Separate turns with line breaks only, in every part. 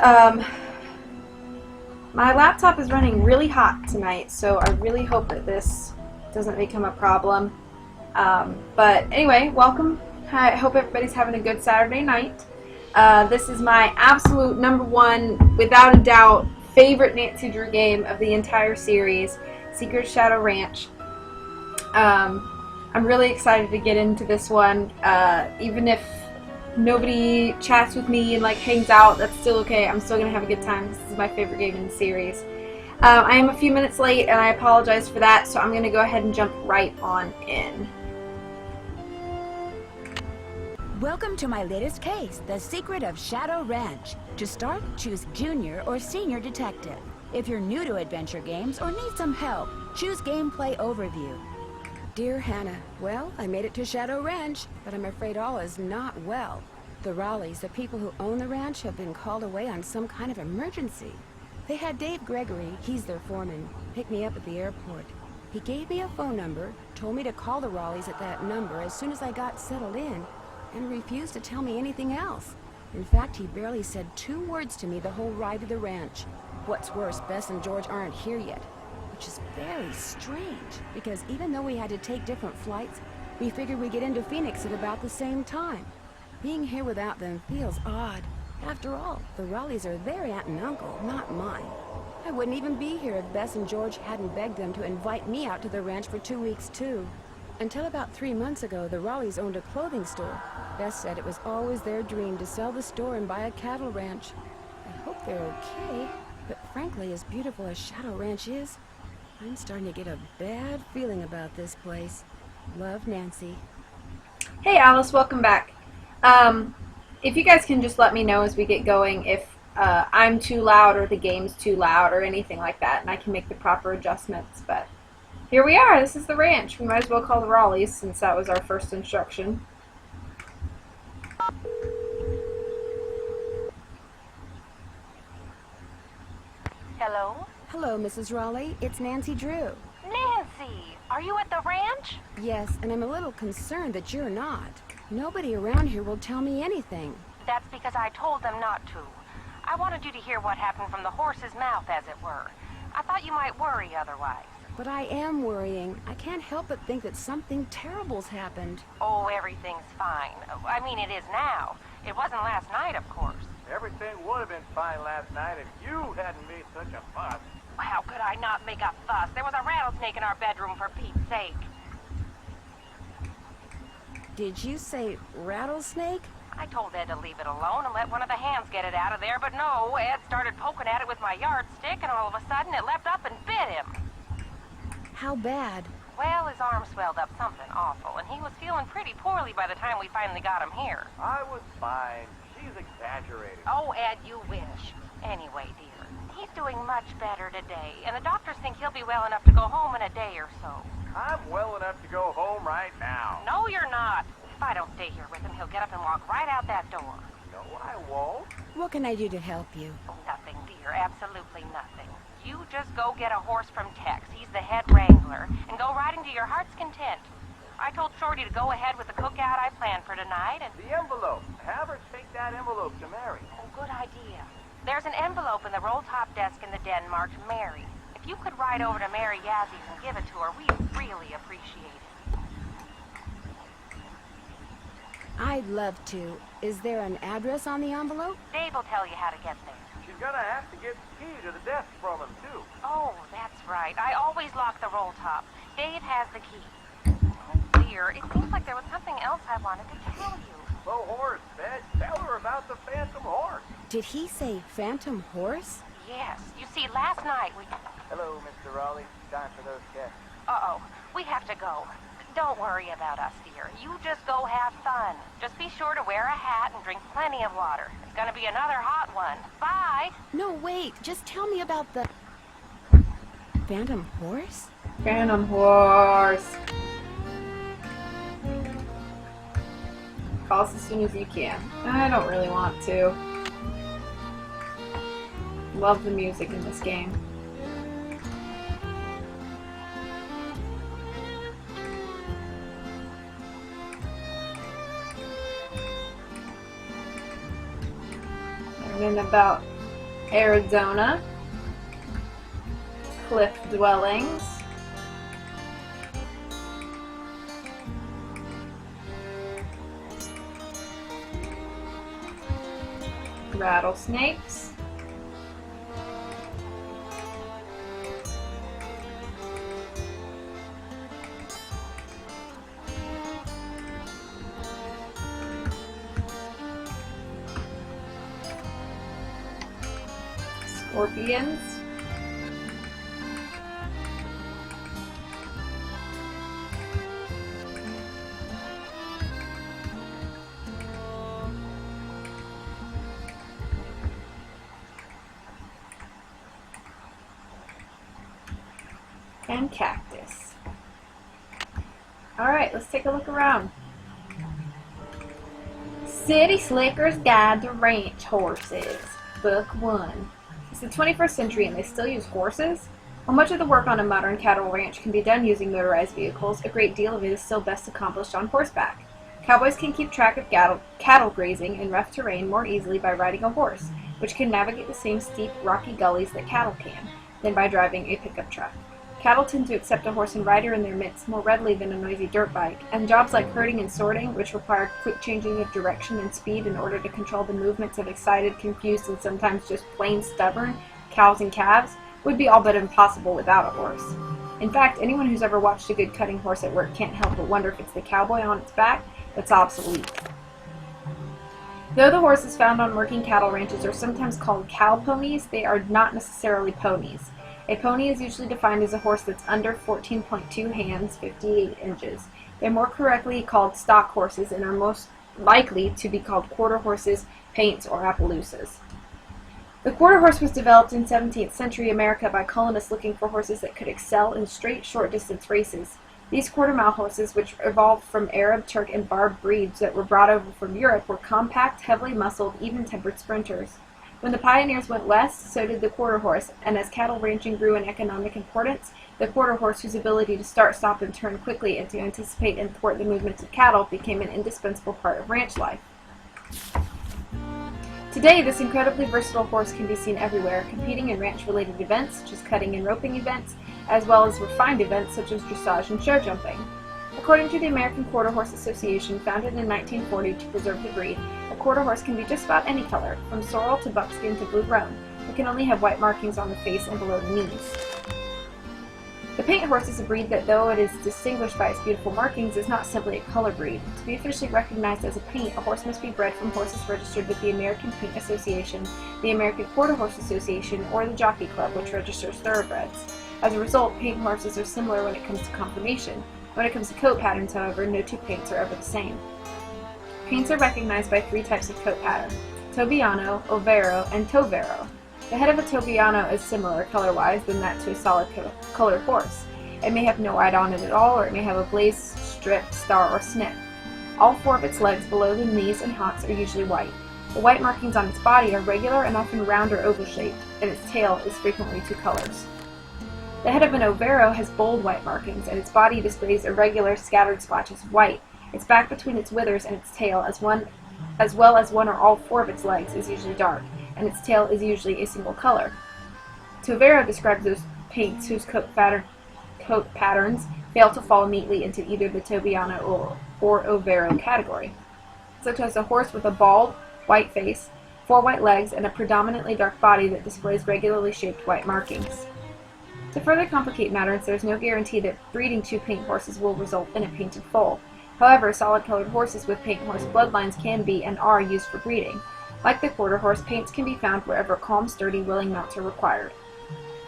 Um, my laptop is running really hot tonight, so I really hope that this doesn't become a problem. But anyway, welcome. I hope everybody's having a good Saturday night. This is my absolute #1, without a doubt, favorite Nancy Drew game of the entire series, Secret Shadow Ranch. I'm really excited to get into this one, even if nobody chats with me and like hangs out, that's still okay. I'm still gonna have a good time. This is my favorite game in the series. I am a few minutes late and I apologize for that, so I'm gonna go ahead and jump right on in.
Welcome to my latest case, The Secret of Shadow Ranch. To start, choose Junior or Senior Detective. If you're new to adventure games or need some help, choose Gameplay Overview. Dear Hannah, well, I made it to Shadow Ranch, but I'm afraid all is not well. The Raleighs, the people who own the ranch, have been called away on some kind of emergency. They had Dave Gregory, he's their foreman, pick me up at the airport. He gave me a phone number, told me to call the Raleighs at that number as soon as I got settled in, and refused to tell me anything else. In fact, he barely said 2 words to me the whole ride to the ranch. What's worse, Bess and George aren't here yet. Which is very strange, because even though we had to take different flights, we figured we'd get into Phoenix at about the same time. Being here without them feels odd. After all, the Raleighs are their aunt and uncle, not mine. I wouldn't even be here if Bess and George hadn't begged them to invite me out to the ranch for 2 weeks too. Until about 3 months ago, the Raleighs owned a clothing store. Bess said it was always their dream to sell the store and buy a cattle ranch. I hope they're okay, but frankly, as beautiful as Shadow Ranch is, I'm starting to get a bad feeling about this place. Love, Nancy.
Hey Alice, welcome back. If you guys can just let me know as we get going if I'm too loud or the game's too loud or anything like that, and I can make the proper adjustments. But here we are. This is the ranch. We might as well call the Raleighs since that was our first instruction.
Hello?
Hello, Mrs. Raleigh. It's Nancy Drew.
Nancy, are you at the ranch?
Yes, and I'm a little concerned that you're not. Nobody around here will tell me anything.
That's because I told them not to. I wanted you to hear what happened from the horse's mouth, as it were. I thought you might worry otherwise.
But I am worrying. I can't help but think that something terrible's happened.
Oh, everything's fine. I mean, it is now. It wasn't last night, of course.
Everything would have been fine last night if you hadn't made such a fuss.
How could I not make a fuss? There was a rattlesnake in our bedroom, for Pete's sake.
Did you say rattlesnake?
I told Ed to leave it alone and let one of the hands get it out of there, but no, Ed started poking at it with my yardstick, and all of a sudden it leapt up and bit him.
How bad?
Well, his arm swelled up something awful, and he was feeling pretty poorly by the time we finally got him here.
I was fine. She's exaggerating.
Oh, Ed, you wish. Anyway, dear, he's doing much better today, and the doctors think he'll be well enough to go home in a day or so.
I'm well enough to go home right now.
No, you're not. If I don't stay here with him, he'll get up and walk right out that door.
No, I won't.
What can I do to help you?
Oh, nothing, dear. Absolutely nothing. You just go get a horse from Tex. He's the head wrangler, and go riding to your heart's content. I told Shorty to go ahead with the cookout I planned for tonight, and...
The envelope. Have her take that envelope to Mary.
Oh, good idea. There's an envelope in the roll-top desk in the den marked Mary. If you could ride over to Mary Yazzie and give it to her, we'd really appreciate it.
I'd love to. Is there an address on the envelope?
Dave will tell you how to get there.
She's gonna have to get the key to the desk from him, too.
Oh, that's right. I always lock the roll top. Dave has the key. Oh, dear. It seems like there was something else I wanted to tell you.
The horse, Bed. Tell her about the phantom horse.
Did he say phantom horse?
Yes. You see, last night we...
Hello, Mr. Raleigh. Time for those guests.
Uh-oh. We have to go. Don't worry about us, dear. You just go have fun. Just be sure to wear a hat and drink plenty of water. It's gonna be another hot one. Bye!
No, wait. Just tell me about the... phantom horse?
Phantom horse. Call us as soon as you can. I don't really want to. Love the music in this game. And in about Arizona, cliff dwellings, rattlesnakes, scorpions, and cactus. Alright, let's take a look around. City Slicker's Guide to Ranch Horses, Book 1. It's the 21st century and they still use horses? While much of the work on a modern cattle ranch can be done using motorized vehicles, a great deal of it is still best accomplished on horseback. Cowboys can keep track of cattle grazing in rough terrain more easily by riding a horse, which can navigate the same steep, rocky gullies that cattle can, than by driving a pickup truck. Cattle tend to accept a horse and rider in their midst more readily than a noisy dirt bike, and jobs like herding and sorting, which require quick changing of direction and speed in order to control the movements of excited, confused, and sometimes just plain stubborn cows and calves, would be all but impossible without a horse. In fact, anyone who's ever watched a good cutting horse at work can't help but wonder if it's the cowboy on its back that's obsolete. Though the horses found on working cattle ranches are sometimes called cow ponies, they are not necessarily ponies. A pony is usually defined as a horse that's under 14.2 hands, 58 inches. They're more correctly called stock horses and are most likely to be called quarter horses, paints, or Appaloosas. The quarter horse was developed in 17th century America by colonists looking for horses that could excel in straight, short-distance races. These quarter-mile horses, which evolved from Arab, Turk, and Barb breeds that were brought over from Europe, were compact, heavily muscled, even-tempered sprinters. When the pioneers went west, so did the quarter horse, and as cattle ranching grew in economic importance, the quarter horse, whose ability to start, stop, and turn quickly and to anticipate and thwart the movements of cattle, became an indispensable part of ranch life. Today, this incredibly versatile horse can be seen everywhere, competing in ranch-related events, such as cutting and roping events, as well as refined events, such as dressage and show jumping. According to the American Quarter Horse Association, founded in 1940 to preserve the breed, a quarter horse can be just about any color, from sorrel to buckskin to blue roan. It can only have white markings on the face and below the knees. The paint horse is a breed that, though it is distinguished by its beautiful markings, is not simply a color breed. To be officially recognized as a paint, a horse must be bred from horses registered with the American Paint Association, the American Quarter Horse Association, or the Jockey Club, which registers thoroughbreds. As a result, paint horses are similar when it comes to conformation. When it comes to coat patterns, however, no two paints are ever the same. Paints are recognized by three types of coat pattern: Tobiano, Overo, and Tovero. The head of a Tobiano is similar, color-wise, than that to a solid-colored horse. It may have no white on it at all, or it may have a blaze, strip, star, or snip. All four of its legs below the knees and hocks are usually white. The white markings on its body are regular and often round or oval-shaped, and its tail is frequently two colors. The head of an Overo has bold white markings, and its body displays irregular, scattered splotches of white. Its back between its withers and its tail, as well as one or all four of its legs, is usually dark, and its tail is usually a single color. Tovero describes those paints whose coat patterns fail to fall neatly into either the Tobiano or Overo category, such as a horse with a bald, white face, four white legs, and a predominantly dark body that displays regularly shaped white markings. To further complicate matters, there is no guarantee that breeding two paint horses will result in a painted foal. However, solid-colored horses with paint horse bloodlines can be and are used for breeding. Like the quarter horse, paints can be found wherever calm, sturdy, willing mounts are required.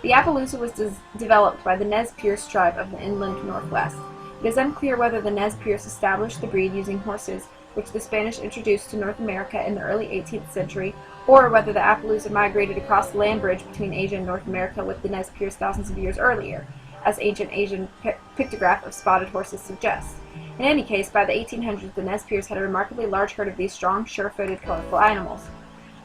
The Appaloosa was developed by the Nez Perce tribe of the inland Northwest. It is unclear whether the Nez Perce established the breed using horses, which the Spanish introduced to North America in the early 18th century, or whether the Appaloosa migrated across the land bridge between Asia and North America with the Nez Perce thousands of years earlier, as ancient Asian pictograph of spotted horses suggests. In any case, by the 1800s, the Nez Perce had a remarkably large herd of these strong, sure-footed, colorful animals.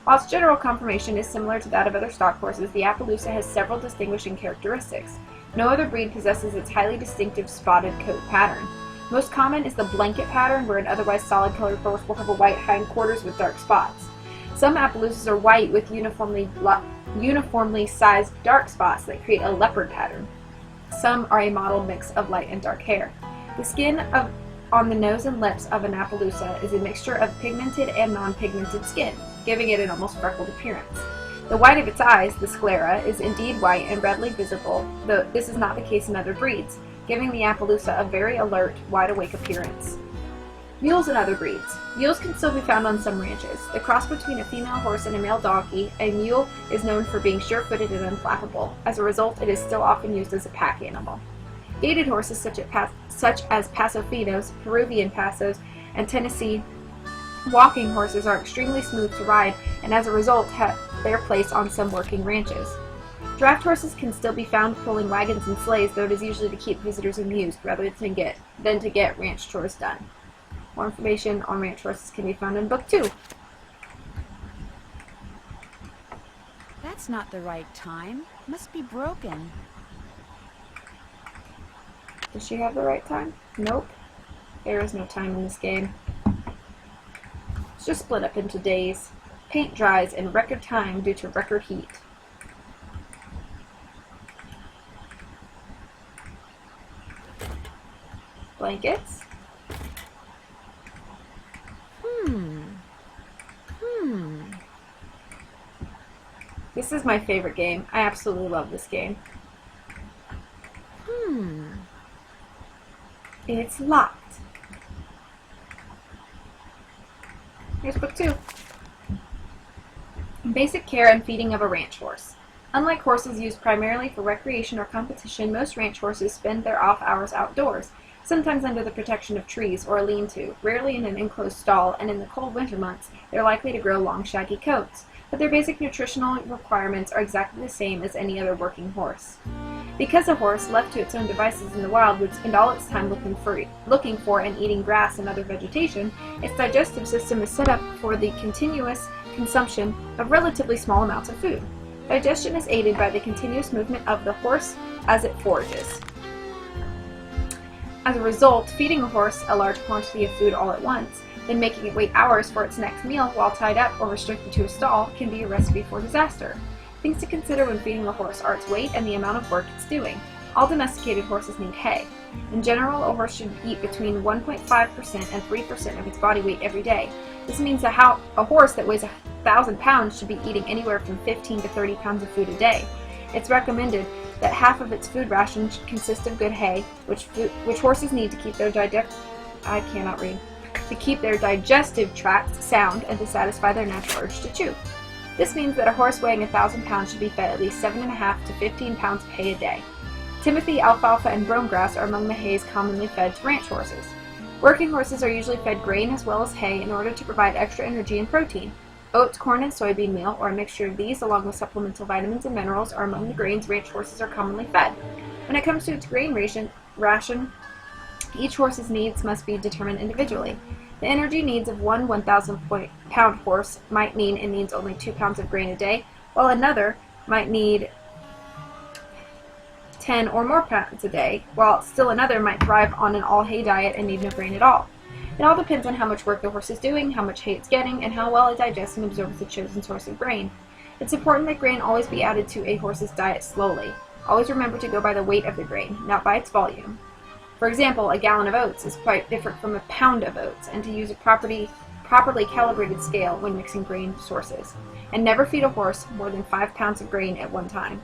While its general conformation is similar to that of other stock horses, the Appaloosa has several distinguishing characteristics. No other breed possesses its highly distinctive spotted coat pattern. Most common is the blanket pattern, where an otherwise solid-colored horse will have a white hindquarters with dark spots. Some Appaloosas are white with uniformly sized dark spots that create a leopard pattern. Some are a mottled mix of light and dark hair. The skin on the nose and lips of an Appaloosa is a mixture of pigmented and non-pigmented skin, giving it an almost freckled appearance. The white of its eyes, the sclera, is indeed white and readily visible, though this is not the case in other breeds, giving the Appaloosa a very alert, wide-awake appearance. Mules and other breeds. Mules can still be found on some ranches. The cross between a female horse and a male donkey, a mule is known for being sure-footed and unflappable. As a result, it is still often used as a pack animal. Gaited horses such as Paso Finos, Peruvian Pasos, and Tennessee walking horses are extremely smooth to ride and as a result have their place on some working ranches. Draft horses can still be found pulling wagons and sleighs, though it is usually to keep visitors amused rather than to get ranch chores done. More information on ranch horses can be found in Book 2.
That's not the right time. Must be broken.
Does she have the right time? Nope. There is no time in this game. It's just split up into days. Paint dries in record time due to record heat. Blankets. This is my favorite game. I absolutely love this game. It's locked. Here's Book 2. Basic care and feeding of a ranch horse. Unlike horses used primarily for recreation or competition, most ranch horses spend their off hours outdoors, sometimes under the protection of trees or a lean-to, rarely in an enclosed stall, and in the cold winter months, they're likely to grow long, shaggy coats. But their basic nutritional requirements are exactly the same as any other working horse. Because a horse, left to its own devices in the wild, would spend all its time looking for and eating grass and other vegetation, its digestive system is set up for the continuous consumption of relatively small amounts of food. Digestion is aided by the continuous movement of the horse as it forages. As a result, feeding a horse a large quantity of food all at once, then making it wait hours for its next meal while tied up or restricted to a stall can be a recipe for disaster. Things to consider when feeding a horse are its weight and the amount of work it's doing. All domesticated horses need hay. In general, a horse should eat between 1.5% and 3% of its body weight every day. This means that a horse that weighs 1,000 pounds should be eating anywhere from 15 to 30 pounds of food a day. It's recommended that half of its food ration should consist of good hay, which horses need to keep their digestive tracts sound and to satisfy their natural urge to chew. This means that a horse weighing 1,000 pounds should be fed at least 7.5 to 15 pounds of hay a day. Timothy, alfalfa, and brome grass are among the hays commonly fed to ranch horses. Working horses are usually fed grain as well as hay in order to provide extra energy and protein. Oats, corn, and soybean meal, or a mixture of these along with supplemental vitamins and minerals, are among the grains ranch horses are commonly fed. When it comes to its grain ration, each horse's needs must be determined individually. The energy needs of one 1,000-pound horse might mean it needs only 2 pounds of grain a day, while another might need 10 or more pounds a day, while still another might thrive on an all-hay diet and need no grain at all. It all depends on how much work the horse is doing, how much hay it's getting, and how well it digests and absorbs the chosen source of grain. It's important that grain always be added to a horse's diet slowly. Always remember to go by the weight of the grain, not by its volume. For example, a gallon of oats is quite different from a pound of oats, and to use a properly calibrated scale when mixing grain sources. And never feed a horse more than 5 pounds of grain at one time.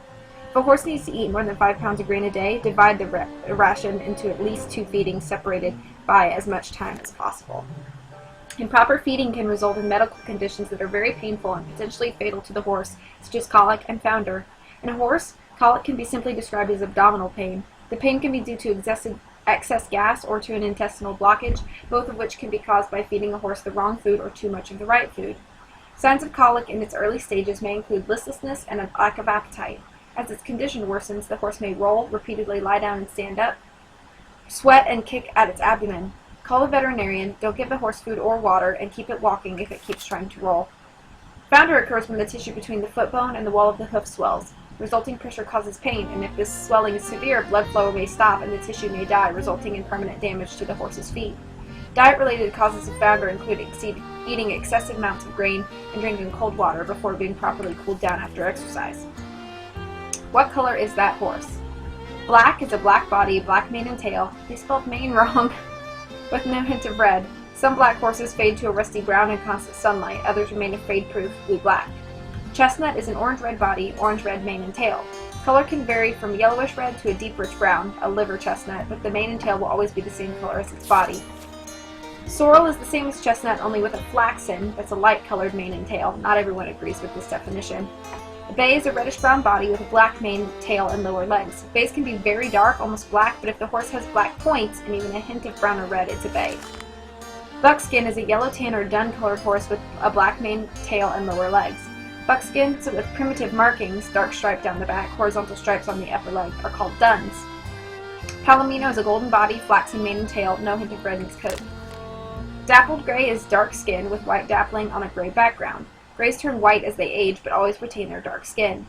If a horse needs to eat more than 5 pounds of grain a day, divide the ration into at least 2 feedings separated by as much time as possible. Improper feeding can result in medical conditions that are very painful and potentially fatal to the horse, such as colic and founder. In a horse, colic can be simply described as abdominal pain. The pain can be due to excess gas or to an intestinal blockage, both of which can be caused by feeding a horse the wrong food or too much of the right food. Signs of colic in its early stages may include listlessness and a lack of appetite. As its condition worsens, the horse may roll, repeatedly lie down and stand up, sweat and kick at its abdomen. Call a veterinarian, don't give the horse food or water, and keep it walking if it keeps trying to roll. Founder occurs when the tissue between the foot bone and the wall of the hoof swells. Resulting pressure causes pain, and if this swelling is severe, blood flow may stop and the tissue may die, resulting in permanent damage to the horse's feet. Diet-related causes of founder include eating excessive amounts of grain and drinking cold water before being properly cooled down after exercise. What color is that horse? Black is a black body, black mane and tail. They spelled mane wrong, with no hint of red. Some black horses fade to a rusty brown in constant sunlight. Others remain a fade-proof blue-black. Chestnut is an orange-red body, orange-red mane and tail. Color can vary from yellowish-red to a deep rich brown, a liver chestnut, but the mane and tail will always be the same color as its body. Sorrel is the same as chestnut, only with a flaxen, that's a light-colored mane and tail. Not everyone agrees with this definition. A bay is a reddish-brown body with a black mane, tail, and lower legs. Bays can be very dark, almost black, but if the horse has black points and even a hint of brown or red, it's a bay. Buckskin is a yellow-tan or dun-colored horse with a black mane, tail, and lower legs. Buckskins with primitive markings, dark stripe down the back, horizontal stripes on the upper leg, are called duns. Palomino is a golden body, flaxen mane and tail, no hint of red in its coat. Dappled gray is dark skin with white dappling on a gray background. Grays turn white as they age, but always retain their dark skin.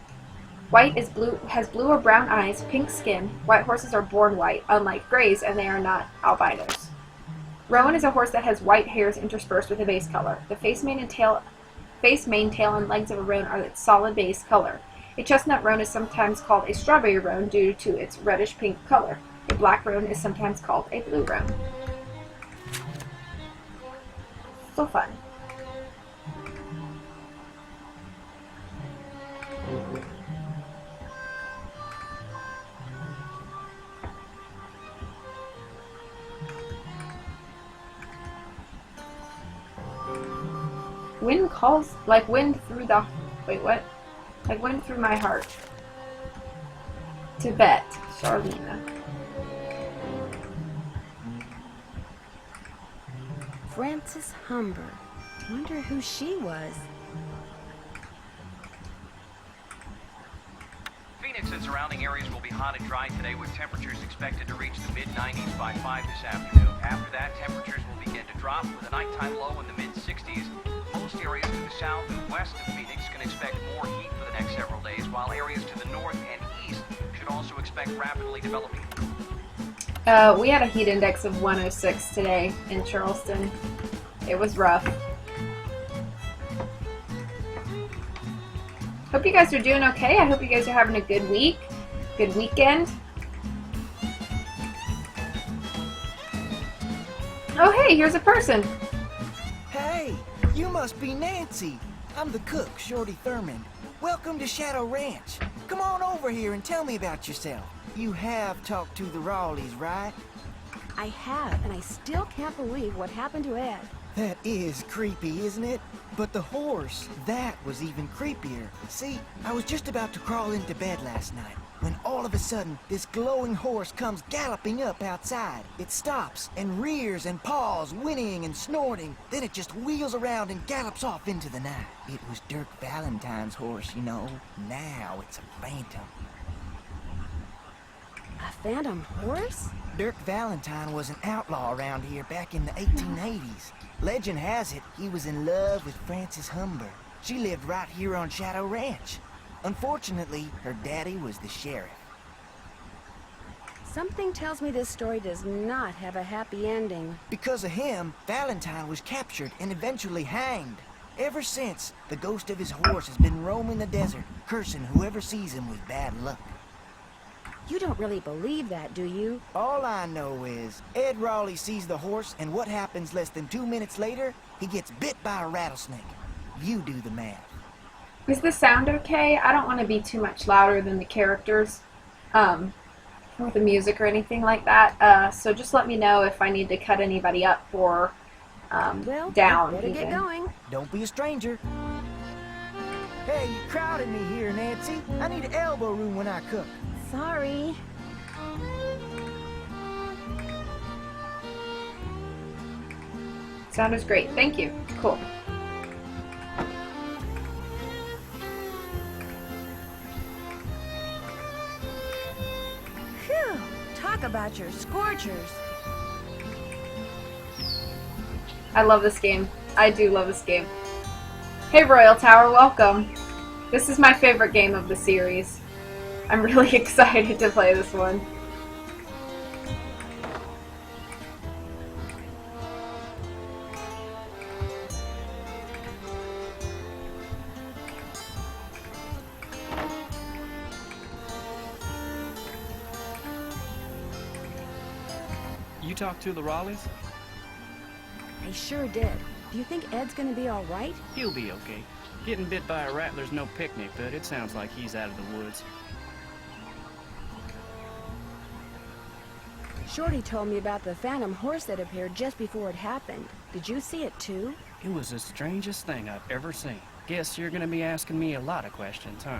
White is has blue or brown eyes, pink skin. White horses are born white, unlike grays, and they are not albinos. Roan is a horse that has white hairs interspersed with a base color. The face, mane, tail, and legs of a roan are its solid base color. A chestnut roan is sometimes called a strawberry roan due to its reddish-pink color. A black roan is sometimes called a blue roan. So fun. Wind calls like wind through the... Wait, what? Like wind through my heart. Tibet, Charlena.
Frances Humber. Wonder who she was.
Phoenix and surrounding areas will be hot and dry today with temperatures expected to reach the mid-90s by 5 this afternoon. After that, temperatures will begin to drop with a nighttime low in the mid-60s. Most areas to the south and west of Phoenix can expect more heat for the next several days, while areas to the north and east should also expect rapidly developing.
We had a heat index of 106 today in Charleston. It was rough. Hope you guys are doing okay. I hope you guys are having a good week, good weekend. Oh hey, here's a person.
Hey, you must be Nancy. I'm the cook, Shorty Thurman. Welcome to Shadow Ranch. Come on over here and tell me about yourself. You have talked to the Rawleys, right?
I have, and I still can't believe what happened to Ed.
That is creepy, isn't it? But the horse, that was even creepier. See, I was just about to crawl into bed last night when all of a sudden this glowing horse comes galloping up outside. It stops and rears and paws, whinnying and snorting. Then it just wheels around and gallops off into the night. It was Dirk Valentine's horse, you know. Now it's a phantom.
A phantom horse?
Dirk Valentine was an outlaw around here back in the 1880s. Legend has it he was in love with Frances Humber. She lived right here on Shadow Ranch. Unfortunately, her daddy was the sheriff.
Something tells me this story does not have a happy ending.
Because of him, Valentine was captured and eventually hanged. Ever since, the ghost of his horse has been roaming the desert, cursing whoever sees him with bad luck.
You don't really believe that, do you?
All I know is, Ed Raleigh sees the horse, and what happens less than 2 minutes later? He gets bit by a rattlesnake. You do the math.
Is the sound okay? I don't want to be too much louder than the characters with the music or anything like that. So just let me know if I need to cut anybody up or
Well,
down.
better
even.
get going.
Don't be a stranger. Hey, you crowded me here, Nancy. I need elbow room when I cook.
Sorry.
Sound is great. Thank you. Cool.
Phew. Talk about your scorchers.
I love this game. I do love this game. Hey Royal Tower, welcome. This is my favorite game of the series. I'm really excited to play this one.
you talk to the Raleighs?
I sure did. Do you think Ed's gonna be all right?
He'll be okay. Getting bit by a rattler's no picnic, but it sounds like he's out of the woods.
Shorty told me about the phantom horse that appeared just before it happened. Did you see it too?
It was the strangest thing I've ever seen. Guess you're gonna be asking me a lot of questions, huh?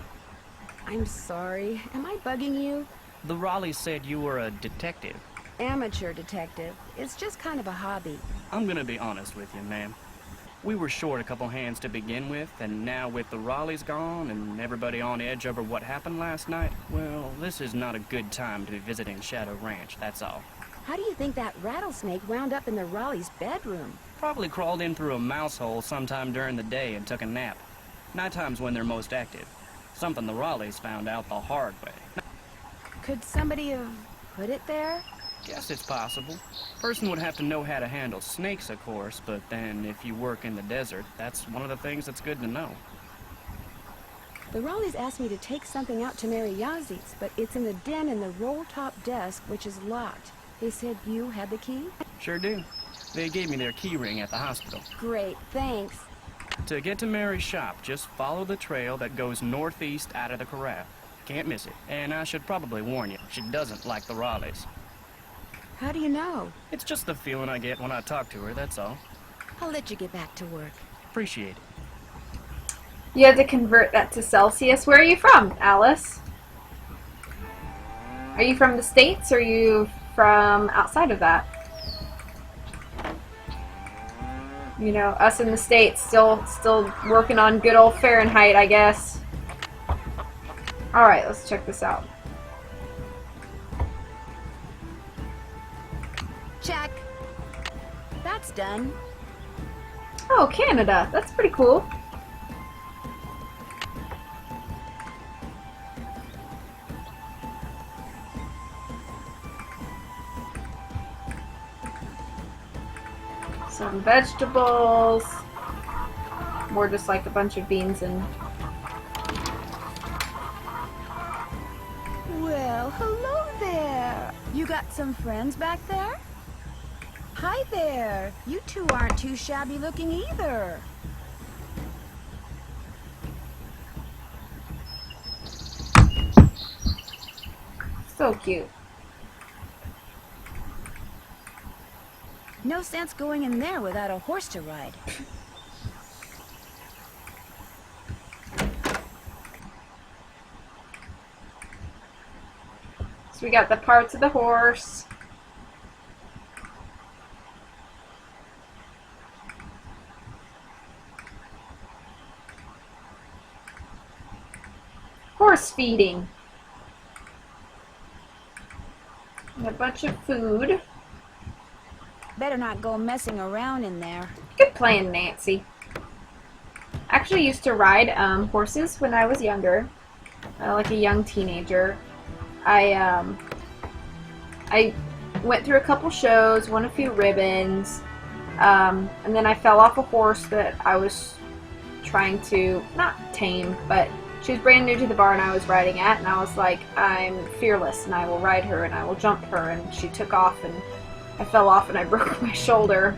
I'm sorry. Am I bugging you?
The Raleighs said you were a detective.
Amateur detective. It's just kind of a hobby.
I'm gonna be honest with you, ma'am. We were short a couple hands to begin with, and now with the Raleighs gone and everybody on edge over what happened last night, well, this is not a good time to be visiting Shadow Ranch, that's all.
How do you think that rattlesnake wound up in the Raleighs' bedroom?
Probably crawled in through a mouse hole sometime during the day and took a nap. Nighttime's when they're most active. Something the Raleighs found out the hard way.
Could somebody have put it there?
Guess it's possible. Person would have to know how to handle snakes, of course, but then if you work in the desert, that's one of the things that's good to know.
The Raleighs asked me to take something out to Mary Yazie's, but it's in the den in the roll-top desk, which is locked. They said you had the key?
Sure do. They gave me their key ring at the hospital.
Great, thanks.
To get to Mary's shop, just follow the trail that goes northeast out of the corral. Can't miss it. And I should probably warn you, she doesn't like the Raleighs.
How do you know?
It's just the feeling I get when I talk to her, that's all.
I'll let you get back to work.
Appreciate it.
You had to convert that to Celsius. Where are you from, Alice? Are you from the States, or are you from outside of that? You know, us in the States still working on good old Fahrenheit, I guess. Alright, let's check this out.
Check. That's done.
Oh, Canada. That's pretty cool. Some vegetables. More just like a bunch of beans and...
Well, hello there. You got some friends back there? Hi there. You two aren't too shabby looking either.
So cute.
No sense going in there without a horse to ride.
So we got the parts of the horse. Horse feeding. And a bunch of food.
Better not go messing around in there.
Good plan, Nancy. I actually used to ride horses when I was younger, like a young teenager. I went through a couple shows, won a few ribbons, and then I fell off a horse that I was trying to, not tame, but she was brand new to the barn I was riding at, and I was like, I'm fearless, and I will ride her, and I will jump her, and she took off, and I fell off, and I broke my shoulder.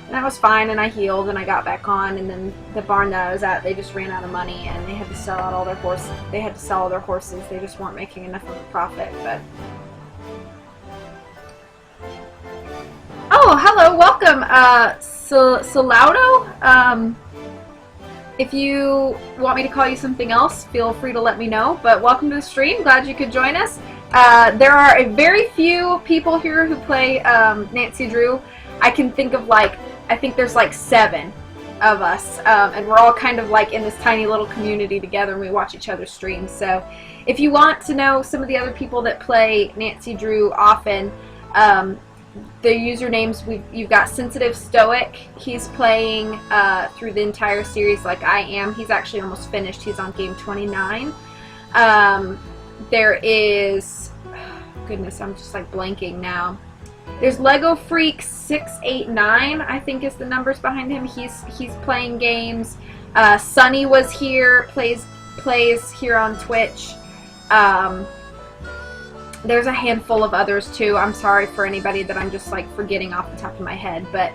And I was fine, and I healed, and I got back on, and then the barn that I was at, they just ran out of money, and they had to sell out all their horses. They had to sell all their horses. They just weren't making enough of a profit, but... Oh, hello, welcome, Solaudo. If you want me to call you something else, feel free to let me know, but welcome to the stream. Glad you could join us. There are a very few people here who play Nancy Drew. I can think of like, I think there's like 7 of us, and we're all kind of like in this tiny little community together, and we watch each other's streams. So if you want to know some of the other people that play Nancy Drew often, the usernames, you've got Sensitive Stoic. He's playing through the entire series like I am. He's actually almost finished. He's on game 29. There is, goodness, I'm just like blanking now. There's Lego Freak 689, I think is the numbers behind him. He's playing games. Sunny was here, plays here on Twitch. there's a handful of others too. I'm sorry for anybody that I'm just like forgetting off the top of my head, but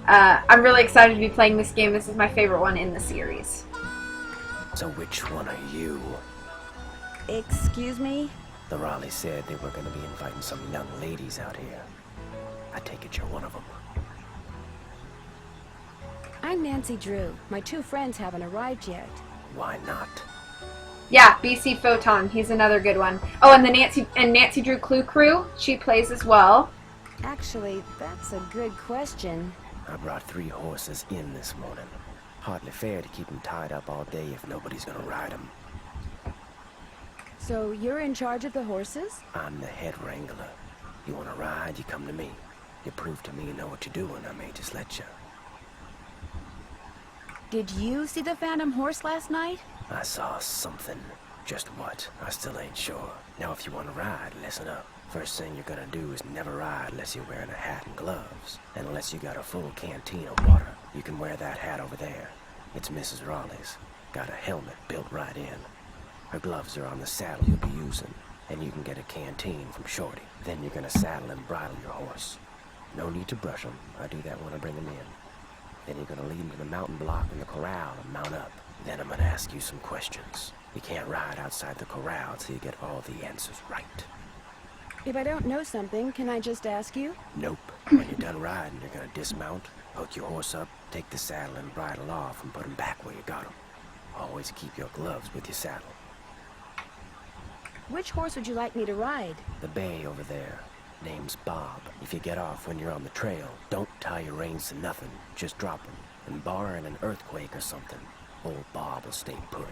I'm really excited to be playing this game. This is my favorite one in the series.
So which one are you?
Excuse me?
The Raleigh said they were going to be inviting some young ladies out here. I take it you're one of them.
I'm Nancy Drew. My two friends haven't arrived yet.
Why not?
Yeah, BC Photon. He's another good one. Oh, and the Nancy Drew Clue Crew. She plays as well.
Actually, that's a good question.
I brought 3 horses in this morning. Hardly fair to keep them tied up all day if nobody's gonna ride them.
So you're in charge of the horses?
I'm the head wrangler. You wanna ride, you come to me. You prove to me you know what you're doing, I may just let you.
Did you see the Phantom horse last night?
I saw something. Just what? I still ain't sure. Now if you wanna ride, listen up. First thing you're gonna do is never ride unless you're wearing a hat and gloves. And unless you got a full canteen of water. You can wear that hat over there. It's Mrs. Raleigh's. Got a helmet built right in. Her gloves are on the saddle you'll be using. And you can get a canteen from Shorty. Then you're gonna saddle and bridle your horse. No need to brush him. I do that when I bring him in. Then you're gonna lead him to the mountain block in the corral and mount up. Then I'm gonna ask you some questions. You can't ride outside the corral till you get all the answers right.
If I don't know something, can I just ask you?
Nope. When you're done riding, you're gonna dismount, hook your horse up, take the saddle and bridle off and put him back where you got him. Always keep your gloves with your saddle.
Which horse would you like me to ride?
The bay over there. Name's Bob. If you get off when you're on the trail, don't tie your reins to nothing. Just drop them. And barring an earthquake or something, old Bob will stay put.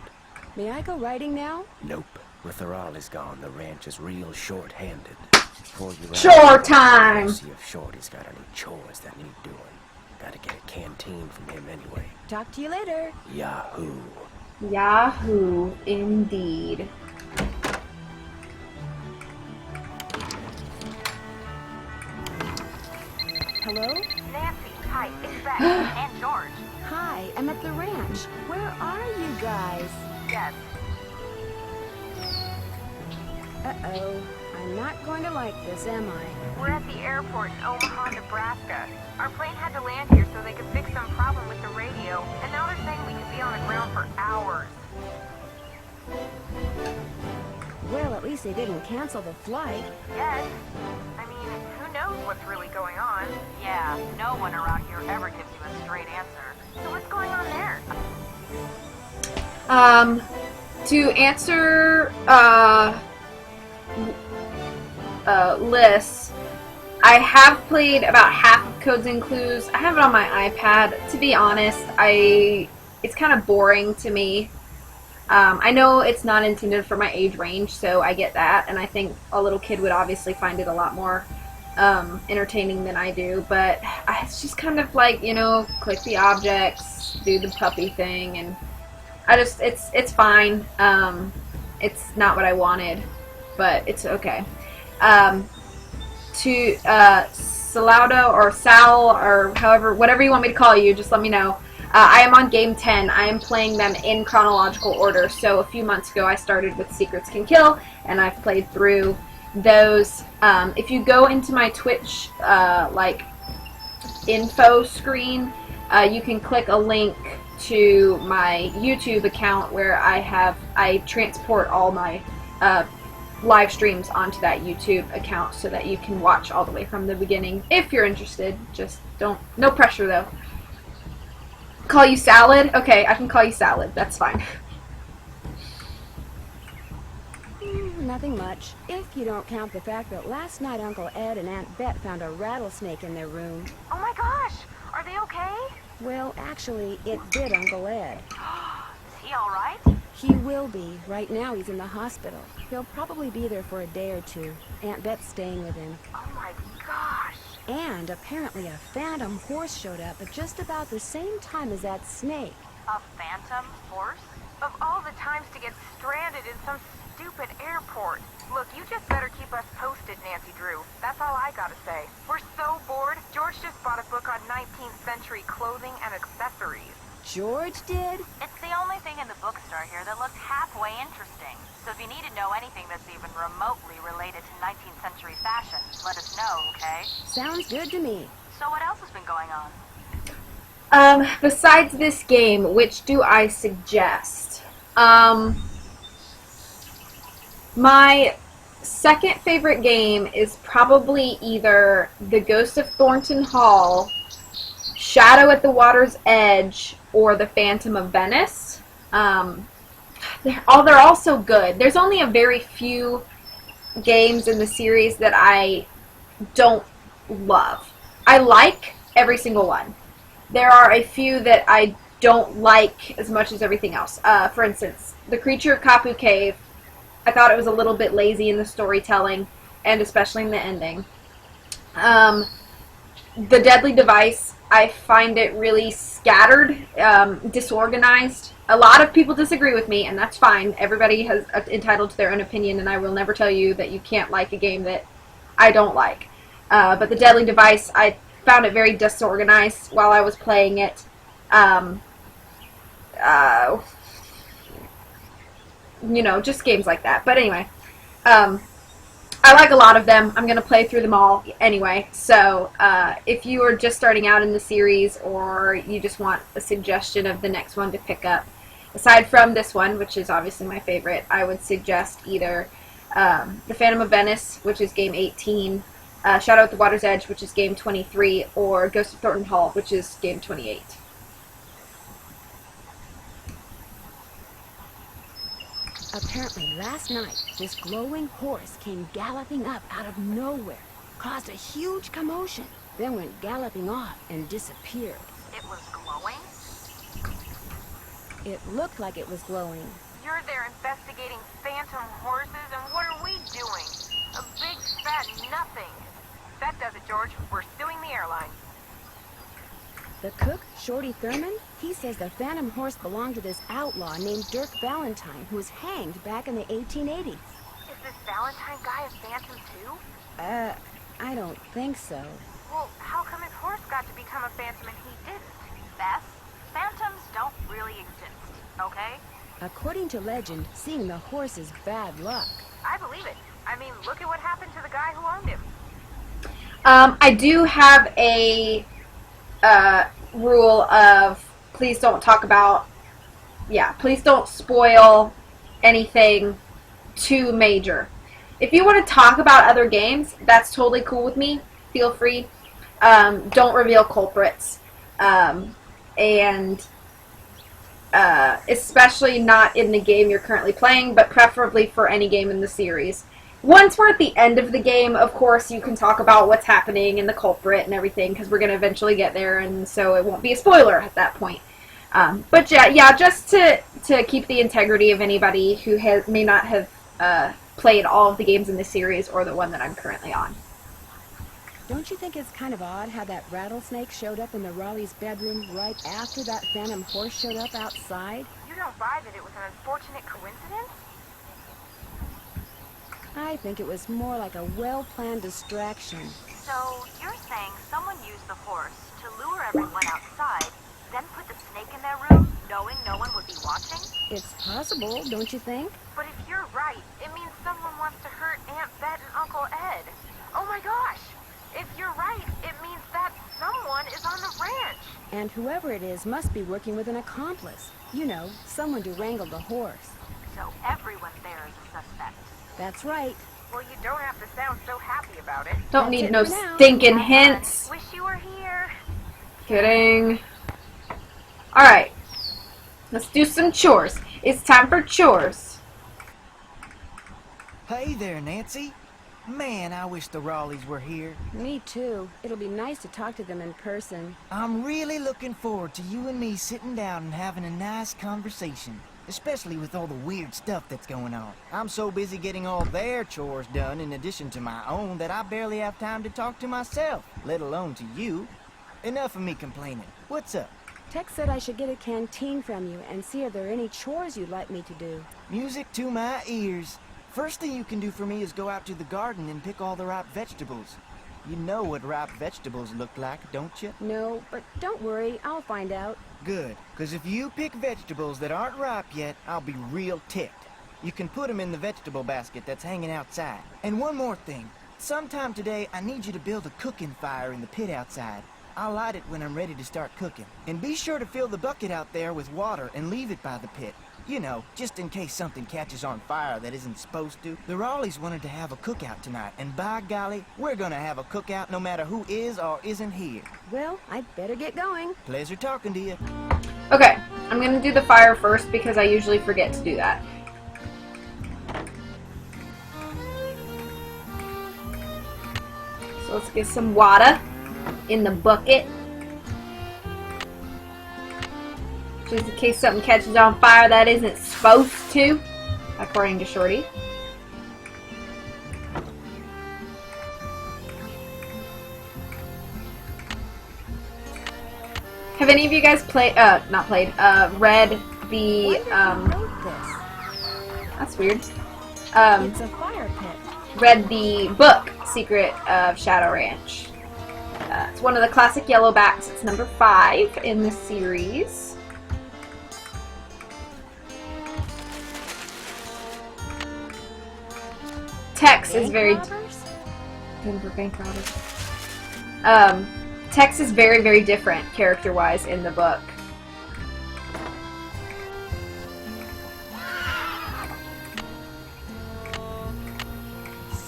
May I go riding now?
Nope. With the Raleigh's gone, the ranch is real short-handed. Before you ride,
Chore time!
see if Shorty's got any chores that need doing. Gotta get a canteen from him anyway.
Talk to you later.
Yahoo!
Yahoo, indeed.
Hello?
Nancy, hi, it's Beth and George.
Hi, I'm at the ranch. Where are you guys?
Yes.
Uh-oh. I'm not going to like this, am I?
We're at the airport in Omaha, Nebraska. Our plane had to land here so they could fix some problem with the radio, and now they're saying we could be on the ground for hours.
Well, at least they didn't cancel the flight.
Yes. I mean, who knows what's really going on? Yeah, no one around here ever gives you a straight answer. So what's going on there?
To answer, lists, I have played about half of Codes and Clues. I have it on my iPad. To be honest, it's kind of boring to me. I know it's not intended for my age range, so I get that, and I think a little kid would obviously find it a lot more entertaining than I do, but it's just kind of like, you know, click the objects, do the puppy thing, and it's fine. It's not what I wanted, but it's okay. To Salado or Sal or however, whatever you want me to call you, just let me know. I am on game 10. I am playing them in chronological order. So a few months ago I started with Secrets Can Kill, and I've played through those. If you go into my Twitch like info screen, you can click a link to my YouTube account where I transport all my live streams onto that YouTube account so that you can watch all the way from the beginning if you're interested. Just no pressure though. Call you Salad? Okay, I can call you Salad. That's fine.
Nothing much. If you don't count the fact that last night Uncle Ed and Aunt Bet found a rattlesnake in their room.
Oh my gosh! Are they okay?
Well, actually, it bit Uncle Ed.
Is he alright?
He will be. Right now he's in the hospital. He'll probably be there for a day or two. Aunt Bet's staying with him.
Oh my gosh!
And apparently a phantom horse showed up at just about the same time as that snake.
A phantom horse? Of all the times to get stranded in some stupid airport. Look, you just better keep us posted, Nancy Drew. That's all I gotta say. We're so bored. George just bought a book on 19th century clothing and accessories.
George did?
It's the only thing in the bookstore here that looks halfway interesting. So if you need to know anything that's even remotely related to 19th century fashion, let us know, okay?
Sounds good to me.
So what else has been going on?
Besides this game, which do I suggest? My second favorite game is probably either The Ghost of Thornton Hall, Shadow at the Water's Edge, or The Phantom of Venice. They're all so good. There's only a very few games in the series that I don't love. I like every single one. There are a few that I don't like as much as everything else. For instance, The Creature of Kapu Cave. I thought it was a little bit lazy in the storytelling, and especially in the ending. The Deadly Device, I find it really scattered, disorganized. A lot of people disagree with me, and that's fine. Everybody has entitled to their own opinion, and I will never tell you that you can't like a game that I don't like. But The Deadly Device, I found it very disorganized while I was playing it. You know, just games like that. But anyway, I like a lot of them. I'm going to play through them all anyway. So if you are just starting out in the series, or you just want a suggestion of the next one to pick up, aside from this one, which is obviously my favorite, I would suggest either The Phantom of Venice, which is game 18, Shadow at the Water's Edge, which is game 23, or Ghost of Thornton Hall, which is game 28.
Apparently last night, this glowing horse came galloping up out of nowhere, caused a huge commotion, then went galloping off and disappeared.
It was glowing?
It looked like it was glowing.
You're there investigating phantom horses, and what are we doing? A big fat nothing. That does it, George. We're suing the airline.
The cook, Shorty Thurman, he says the phantom horse belonged to this outlaw named Dirk Valentine, who was hanged back in the 1880s.
Is this Valentine guy a phantom too?
I don't think so.
Well, how come his horse got to become a phantom and he didn't? Beth, phantoms don't really exist, okay?
According to legend, seeing the horse is bad luck.
I believe it. I mean, look at what happened to the guy who owned him.
I do have a rule of please don't talk about, please don't spoil anything too major. If you want to talk about other games, that's totally cool with me. Feel free. Don't reveal culprits. And especially not in the game you're currently playing, but preferably for any game in the series. Once we're at the end of the game, of course, you can talk about what's happening and the culprit and everything, because we're going to eventually get there, and so it won't be a spoiler at that point. But yeah, just to keep the integrity of anybody who may not have played all of the games in the series or the one that I'm currently on.
Don't you think it's kind of odd how that rattlesnake showed up in the Raleigh's bedroom right after that phantom horse showed up outside?
You don't buy that it was an unfortunate coincidence?
I think it was more like a well-planned distraction.
So, you're saying someone used the horse to lure everyone outside, then put the snake in their room, knowing no one would be watching?
It's possible, don't you think?
But if you're right, it means someone wants to hurt Aunt Bet and Uncle Ed. Oh my gosh! If you're right, it means that someone is on the ranch.
And whoever it is must be working with an accomplice. You know, someone to wrangle the horse.
So everyone there is a suspect.
That's right.
Well, you don't have to sound so happy about it.
Don't
That's
need
it
no
for now.
stinking hints.
Wish you were here.
Kidding. Alright. Let's do some chores. It's time for chores.
Hey there, Nancy. Man, I wish the Raleighs were here.
Me too. It'll be nice to talk to them in person.
I'm really looking forward to you and me sitting down and having a nice conversation. Especially with all the weird stuff that's going on. I'm so busy getting all their chores done in addition to my own that I barely have time to talk to myself, let alone to you. Enough of me complaining. What's up?
Tex said I should get a canteen from you and see if there are any chores you'd like me to do.
Music to my ears. First thing you can do for me is go out to the garden and pick all the ripe vegetables. You know what ripe vegetables look like, don't you?
No, but don't worry, I'll find out.
Good, because if you pick vegetables that aren't ripe yet, I'll be real ticked. You can put them in the vegetable basket that's hanging outside. And one more thing. Sometime today, I need you to build a cooking fire in the pit outside. I'll light it when I'm ready to start cooking. And be sure to fill the bucket out there with water and leave it by the pit. You know, just in case something catches on fire that isn't supposed to. The Raleighs wanted to have a cookout tonight, and by golly, we're gonna have a cookout no matter who is or isn't here.
Well, I'd better get going.
Pleasure talking to you.
Okay, I'm gonna do the fire first because I usually forget to do that. So let's get some water in the bucket. Just in case something catches on fire that isn't supposed to, according to Shorty. Have any of you guys read the, that's weird.
It's a fire pit.
Read the book, Secret of Shadow Ranch. It's one of the classic yellowbacks. It's number 5 in the series. Tex is very... Denver bank robbers. Tex is very, very different character-wise in the book.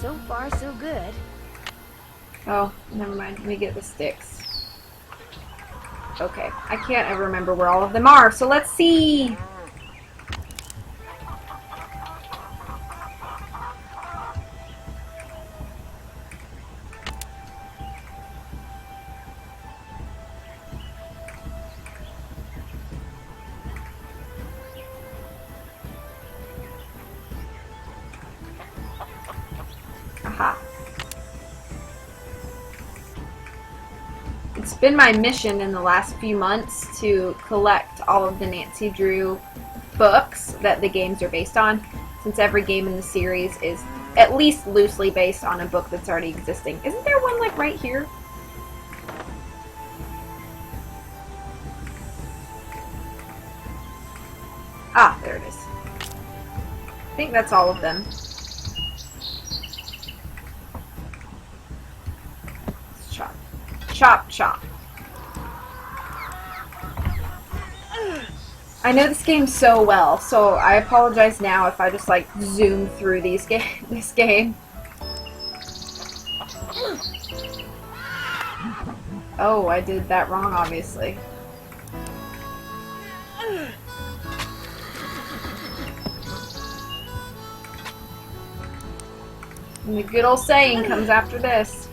So far, so good.
Oh, never mind. Let me get the sticks. Okay, I can't ever remember where all of them are, so let's see! Aha. It's been my mission in the last few months to collect all of the Nancy Drew books that the games are based on, since every game in the series is at least loosely based on a book that's already existing. Isn't there one like right here? Ah, there it is. I think that's all of them. Let's chop. Chop, chop. I know this game so well, so I apologize now if I just like zoom through this game. Oh, I did that wrong, obviously. And the good old saying comes after this.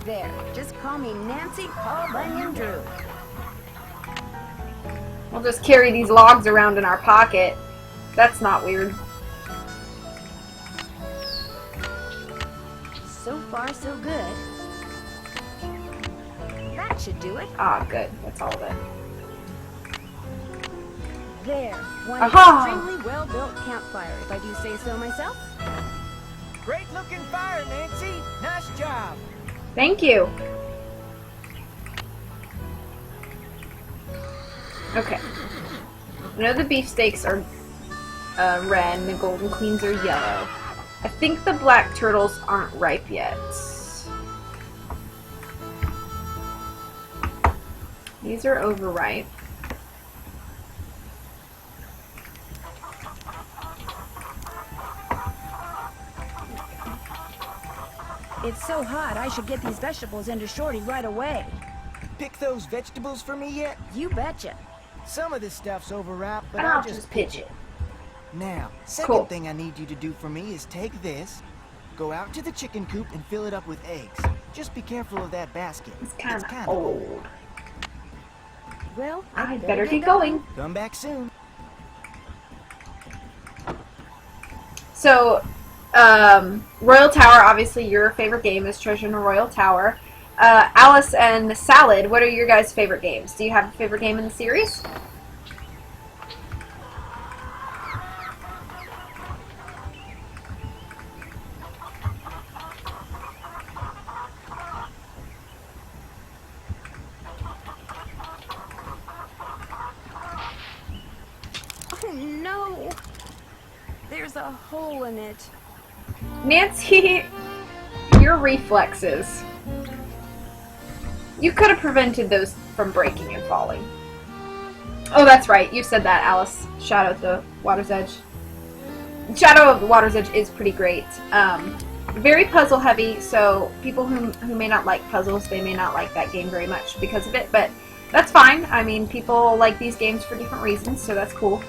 There, just call me Nancy Paul Bunyan Drew.
We'll just carry these logs around in our pocket. That's not weird.
So far, so good. That should do it.
Ah, good. That's all of it.
There, one
Aha!
extremely well-built campfire, if I do say so myself.
Great looking fire, Nancy. Nice job.
Thank you. Okay. I know the beefsteaks are red and the golden queens are yellow. I think the black turtles aren't ripe yet. These are overripe.
It's so hot, I should get these vegetables into Shorty right away.
Pick those vegetables for me yet?
You betcha.
Some of this stuff's overripe, but
I'll
I'll
just pitch it.
Now, second
Cool.
thing I need you to do for me is take this, go out to the chicken coop and fill it up with eggs. Just be careful of that basket.
It's kind of
kinda
old.
Well,
I better get going.
Come back soon.
So, Royal Tower, obviously your favorite game is Treasure in the Royal Tower. Alice and Salad, what are your guys' favorite games? Do you have a favorite game in the series?
there's a hole in it.
Nancy, your reflexes. You could have prevented those from breaking and falling. Oh, that's right. You said that, Alice. Shadow at the Water's Edge. Shadow of the Water's Edge is pretty great. Very puzzle heavy, so people who may not like puzzles, they may not like that game very much because of it, but that's fine. I mean, people like these games for different reasons, so that's cool.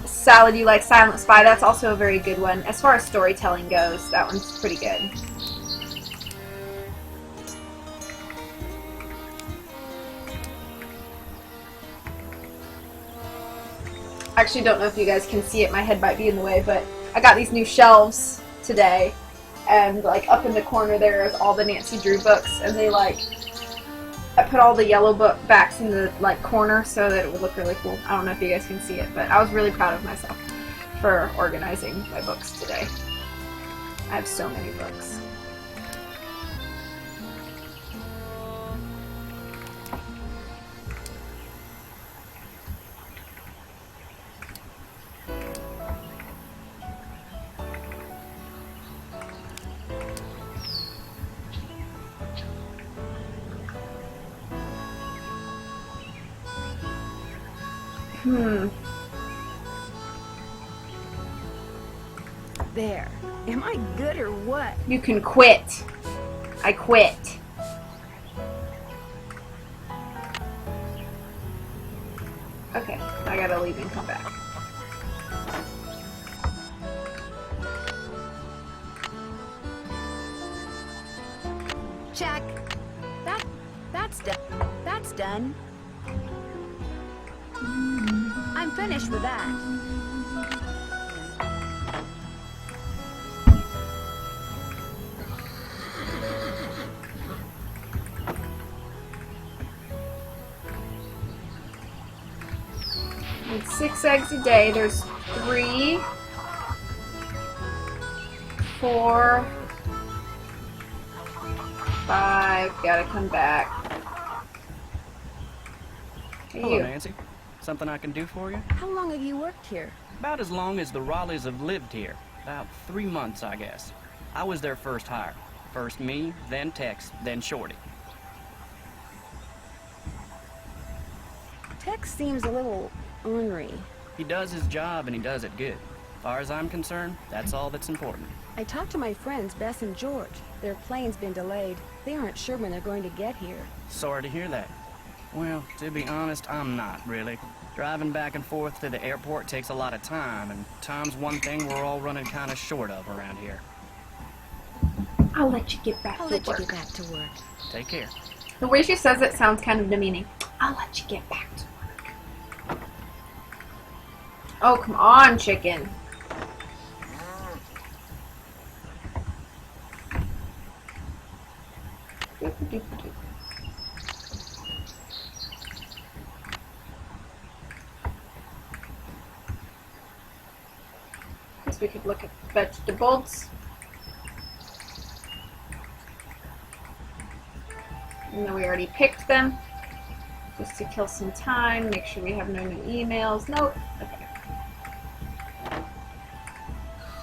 Salad, you like Silent Spy. That's also a very good one. As far as storytelling goes, that one's pretty good. I actually don't know if you guys can see it. My head might be in the way, but I got these new shelves today, and like up in the corner there is all the Nancy Drew books, and they like, I put all the yellow book backs in the like corner so that it would look really cool. I don't know if you guys can see it, but I was really proud of myself for organizing my books today. I have so many books.
There. Am I good or what?
You can quit. I quit. Okay, I gotta leave and come back.
Check. That's done. That's done. I'm finished with that.
Need 6 eggs a day. There's 3, 4, 5. Gotta come back. Hey,
Hello,
you.
Nancy. Something I can do for you?
How long have you worked here?
About as long as the Raleighs have lived here. About 3 months, I guess. I was their first hire. First me, then Tex, then Shorty.
Tex seems a little ornery.
He does his job and he does it good. As far as I'm concerned, that's all that's important.
I talked to my friends, Bess and George. Their plane's been delayed. They aren't sure when they're going to get here.
Sorry to hear that. Well, to be honest, I'm not, really. Driving back and forth to the airport takes a lot of time, and time's one thing we're all running kind of short of around here.
I'll let you get back
I'll
to
let
work.
you get back to work.
Take care.
The way she says it sounds kind of demeaning. I'll let you get back to work. Oh, come on, chicken. Guess we could look at vegetables. And then we already picked them. Just to kill some time, make sure we have no new emails. Nope. Okay.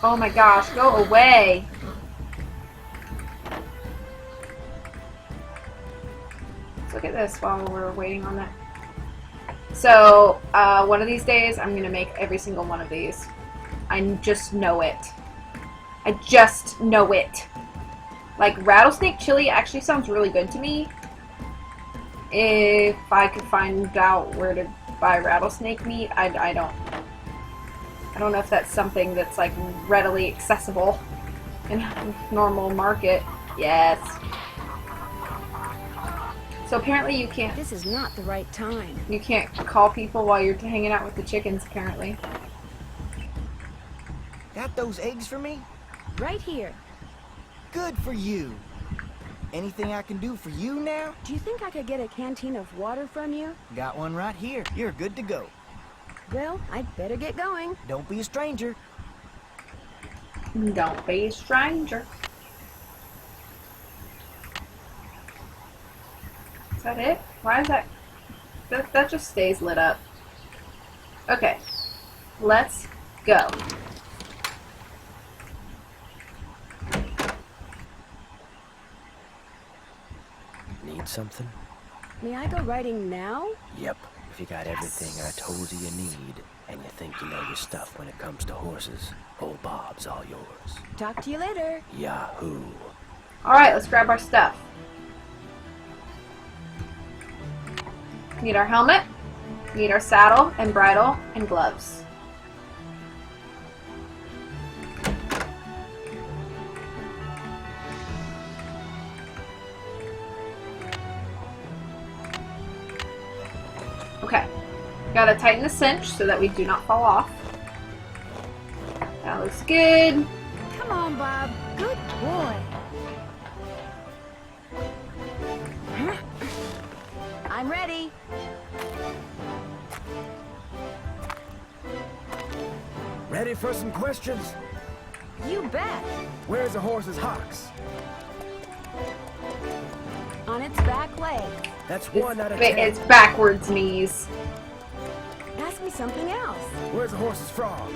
Oh my gosh, go away. Let's look at this while we're waiting on that. So, one of these days, I'm going to make every single one of these. I just know it. I just know it. Like, rattlesnake chili actually sounds really good to me. If I could find out where to buy rattlesnake meat, I don't know if that's something that's like readily accessible in a normal market. Yes. So apparently you can't.
This is not the right time.
You can't call people while you're hanging out with the chickens. Apparently.
Got those eggs for me?
Right here.
Good for you. Anything I can do for you now?
Do you think I could get a canteen of water from you?
Got one right here. You're good to go.
Well, I'd better get going.
Don't be a stranger.
Don't be a stranger. Is that it? Why is that? That just stays lit up. Okay. Let's go.
Need something?
May I go riding now?
Yep. If you got everything I told you need, and you think you know your stuff when it comes to horses, old Bob's all yours.
Talk to you later.
Yahoo!
Alright, let's grab our stuff. Need our helmet, need our saddle and bridle and gloves. Okay, gotta tighten the cinch so that we do not fall off. That looks good.
Come on, Bob. Good boy. I'm ready.
Ready for some questions?
You bet.
Where's a horse's hocks?
On its back leg.
That's 1 out of
Wait,
10.
it's backwards knees.
Ask me something else.
Where's a horse's frog?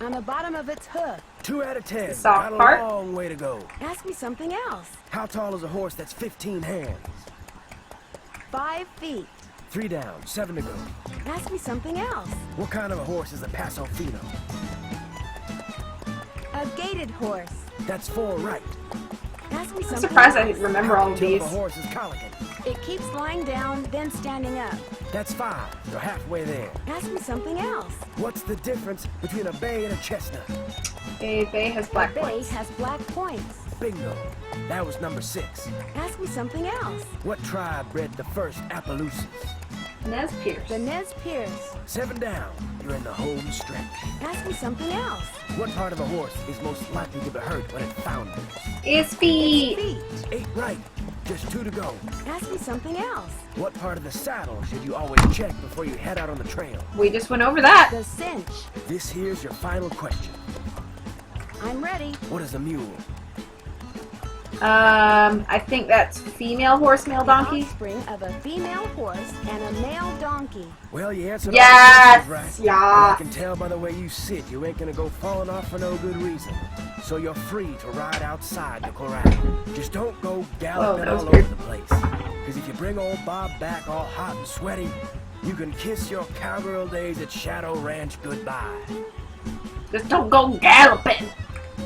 On the bottom of its hoof.
2 out of 10.
Soft
Got
part.
a long way to go.
Ask me something else.
How tall is a horse that's 15 hands?
5 feet.
3 down, 7 to go.
Ask me something else.
What kind of a horse is a Paso Fino?
A gaited horse.
That's 4 right.
Ask me
I'm
something
surprised I
else.
remember all of
Till
these.
the horse is colicky.
It keeps lying down, then standing up.
That's 5. You're halfway there.
Ask me something else.
What's the difference between a bay and a chestnut?
Bay has
A
black
bay
points.
has black points.
Bingo. That was number 6.
Ask me something else.
What tribe bred the first Appaloosas?
Nez Pierce.
The Nez Pierce.
7 down. You're in the home stretch.
Ask me something else.
What part of a horse is most likely to be hurt when it founders?
His feet.
Feet.
8 right. Just 2 to go.
Ask me something else.
What part of the saddle should you always check before you head out on the trail?
We just went over that.
The cinch.
This here's your final question.
I'm ready.
What is a mule?
I think that's female horse, male donkey.
Offspring of a female horse and a male donkey.
Well, you answered
Yes,
all the questions right.
yeah.
And I can tell by the way you sit, you ain't gonna go falling off for no good reason. So you're free to ride outside the corral. Just don't go galloping
that was
all
weird.
over the place. Because if you bring old Bob back all hot and sweaty, you can kiss your cowgirl days at Shadow Ranch goodbye.
Just don't go galloping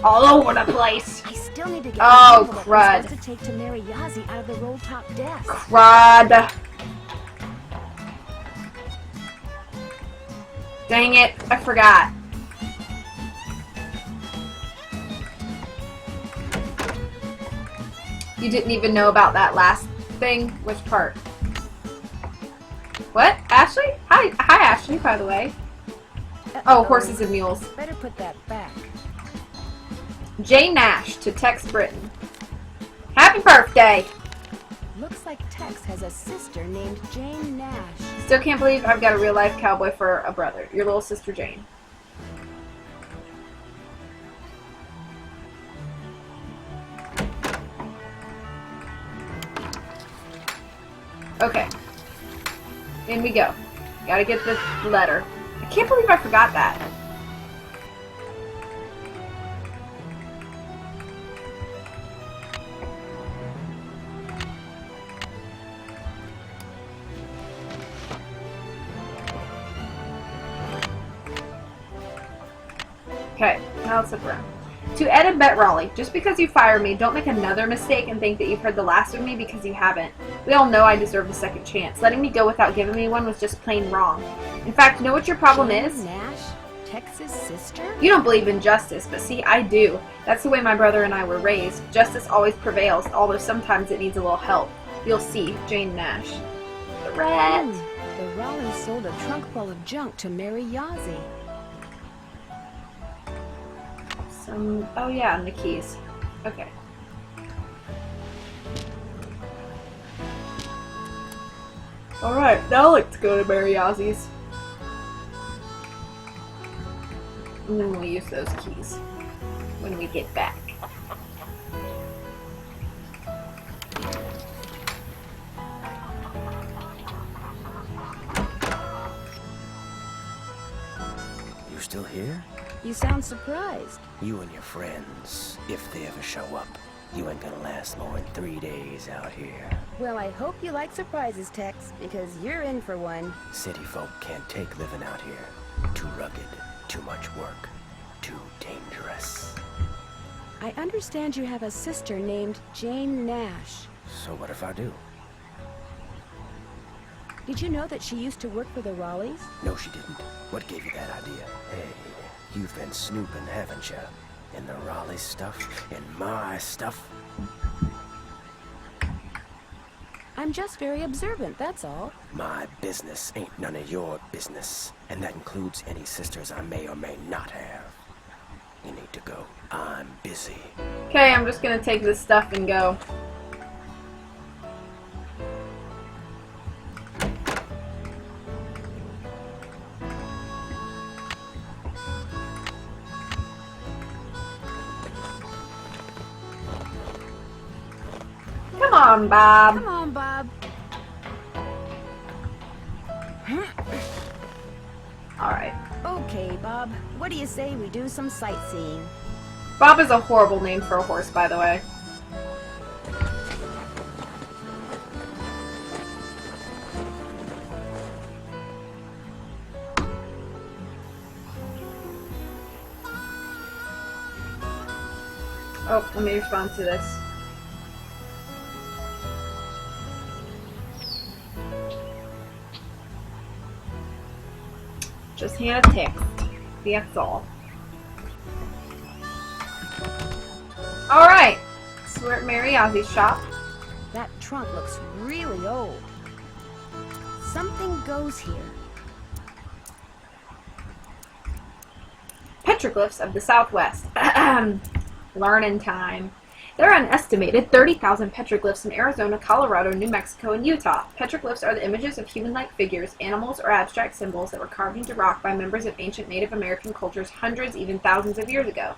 all over the place.
I still need to get
Oh,
the envelope
crud.
I'm supposed to take to Mary Yazzie out of the roll-top desk.
Crud. Dang it, I forgot. You didn't even know about that last thing? Which part? What? Ashley? Hi, Ashley, by the way. Oh, horses and mules.
Better put that back.
Jane Nash to Tex Britton. Happy birthday!
Looks like Tex has a sister named Jane Nash.
Still can't believe I've got a real life cowboy for a brother. Your little sister Jane. Okay. In we go. Gotta get the letter. I can't believe I forgot that. Okay, now let's look around. To Ed and Bet Raleigh, just because you fire me, don't make another mistake and think that you've heard the last of me because you haven't. We all know I deserve a second chance. Letting me go without giving me one was just plain wrong. In fact, you know what your problem
Jane
is?
Nash? Tex's sister?
You don't believe in justice, but see, I do. That's the way my brother and I were raised. Justice always prevails, although sometimes it needs a little help. You'll see, Jane Nash. Threat!
The Rollins sold a trunk full of junk to Mary Yazzie.
Oh yeah, and the keys. Okay. Alright, now let's go to Mary Yazzie's. And then we'll use those keys when we get back.
You still here?
You sound surprised.
You and your friends, if they ever show up. You ain't gonna last more than 3 days out here.
Well, I hope you like surprises, Tex, because you're in for one.
City folk can't take living out here. Too rugged, too much work, too dangerous.
I understand you have a sister named Jane Nash.
So what if I do?
Did you know that she used to work for the Raleighs?
No, she didn't. What gave you that idea? Hey, you've been snooping, haven't you? In the Raleigh stuff? In my stuff?
I'm just very observant, that's all.
My business ain't none of your business. And that includes any sisters I may or may not have. You need to go. I'm busy.
Okay, I'm just gonna take this stuff and go. Come on, Bob.
Come on, Bob.
Alright.
Okay, Bob. What do you say we do some sightseeing?
Bob is a horrible name for a horse, by the way. Oh, let me respond to this. Just hand a text. That's all. Alright. So we're at Mary Ozzy's shop.
That trunk looks really old. Something goes here.
Petroglyphs of the Southwest. Learning time. There are an estimated 30,000 petroglyphs in Arizona, Colorado, New Mexico, and Utah. Petroglyphs are the images of human-like figures, animals, or abstract symbols that were carved into rock by members of ancient Native American cultures hundreds, even thousands of years ago.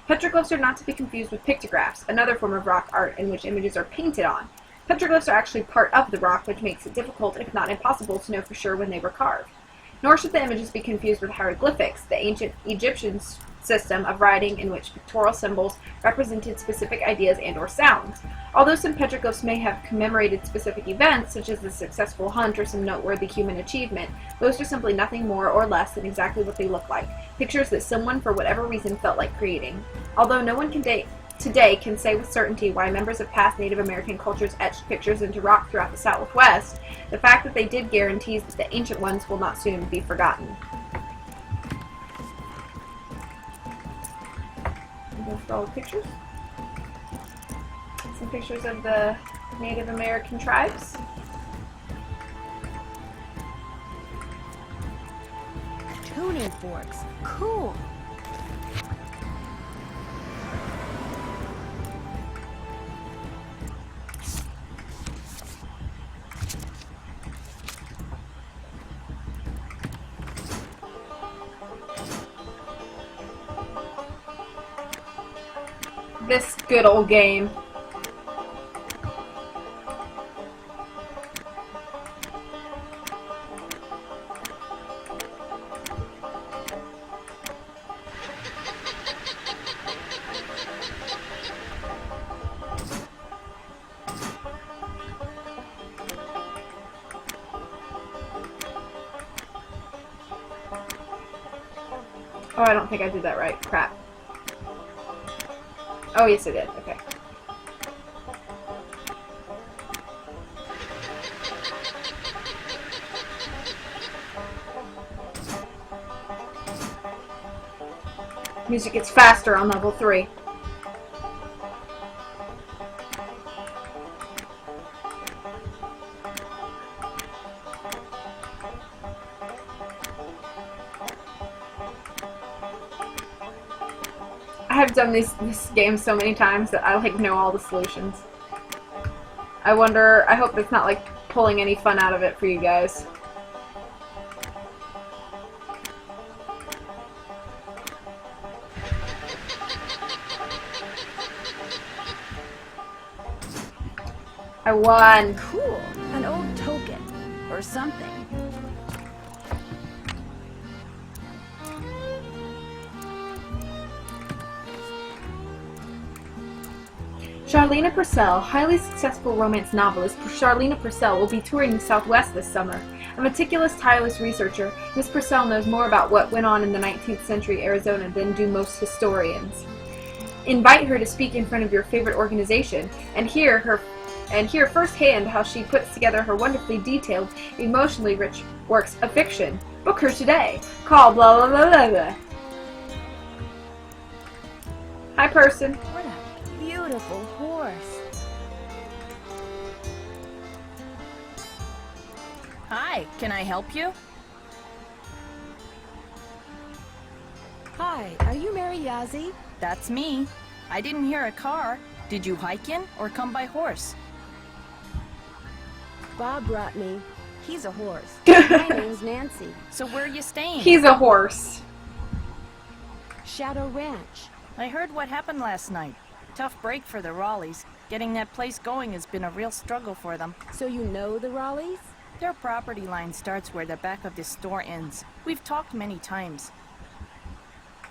Petroglyphs are not to be confused with pictographs, another form of rock art in which images are painted on. Petroglyphs are actually part of the rock, which makes it difficult, if not impossible, to know for sure when they were carved. Nor should the images be confused with hieroglyphics, the ancient Egyptian system of writing in which pictorial symbols represented specific ideas and or sounds. Although some petroglyphs may have commemorated specific events, such as a successful hunt or some noteworthy human achievement, most are simply nothing more or less than exactly what they look like, pictures that someone for whatever reason felt like creating. Although no one today can say with certainty why members of past Native American cultures etched pictures into rock throughout the Southwest, the fact that they did guarantees that the ancient ones will not soon be forgotten. Go for all the pictures. Some pictures of the Native American tribes.
Tuning forks. Cool.
This good old game. Oh, I don't think I did that right. Crap. Oh, yes, I did. Okay. Music gets faster on level 3. I've done this game so many times that I like know all the solutions. I hope it's not like pulling any fun out of it for you guys. I won.
Cool. An old token. Or something.
Charlena Purcell, highly successful romance novelist Charlena Purcell, will be touring the Southwest this summer. A meticulous, tireless researcher, Miss Purcell knows more about what went on in the 19th century Arizona than do most historians. Invite her to speak in front of your favorite organization and hear firsthand how she puts together her wonderfully detailed, emotionally rich works of fiction. Book her today. Call blah blah blah blah blah. Hi, person.
What a beautiful horse.
Hi, can I help you?
Hi, are you Mary Yazzie?
That's me. I didn't hear a car. Did you hike in or come by horse?
Bob brought me. He's a horse. My name's Nancy.
So where are you staying?
He's a horse.
Shadow Ranch.
I heard what happened last night. Tough break for the Raleighs. Getting that place going has been a real struggle for them.
So you know the Raleighs?
Their property line starts where the back of this store ends. We've talked many times.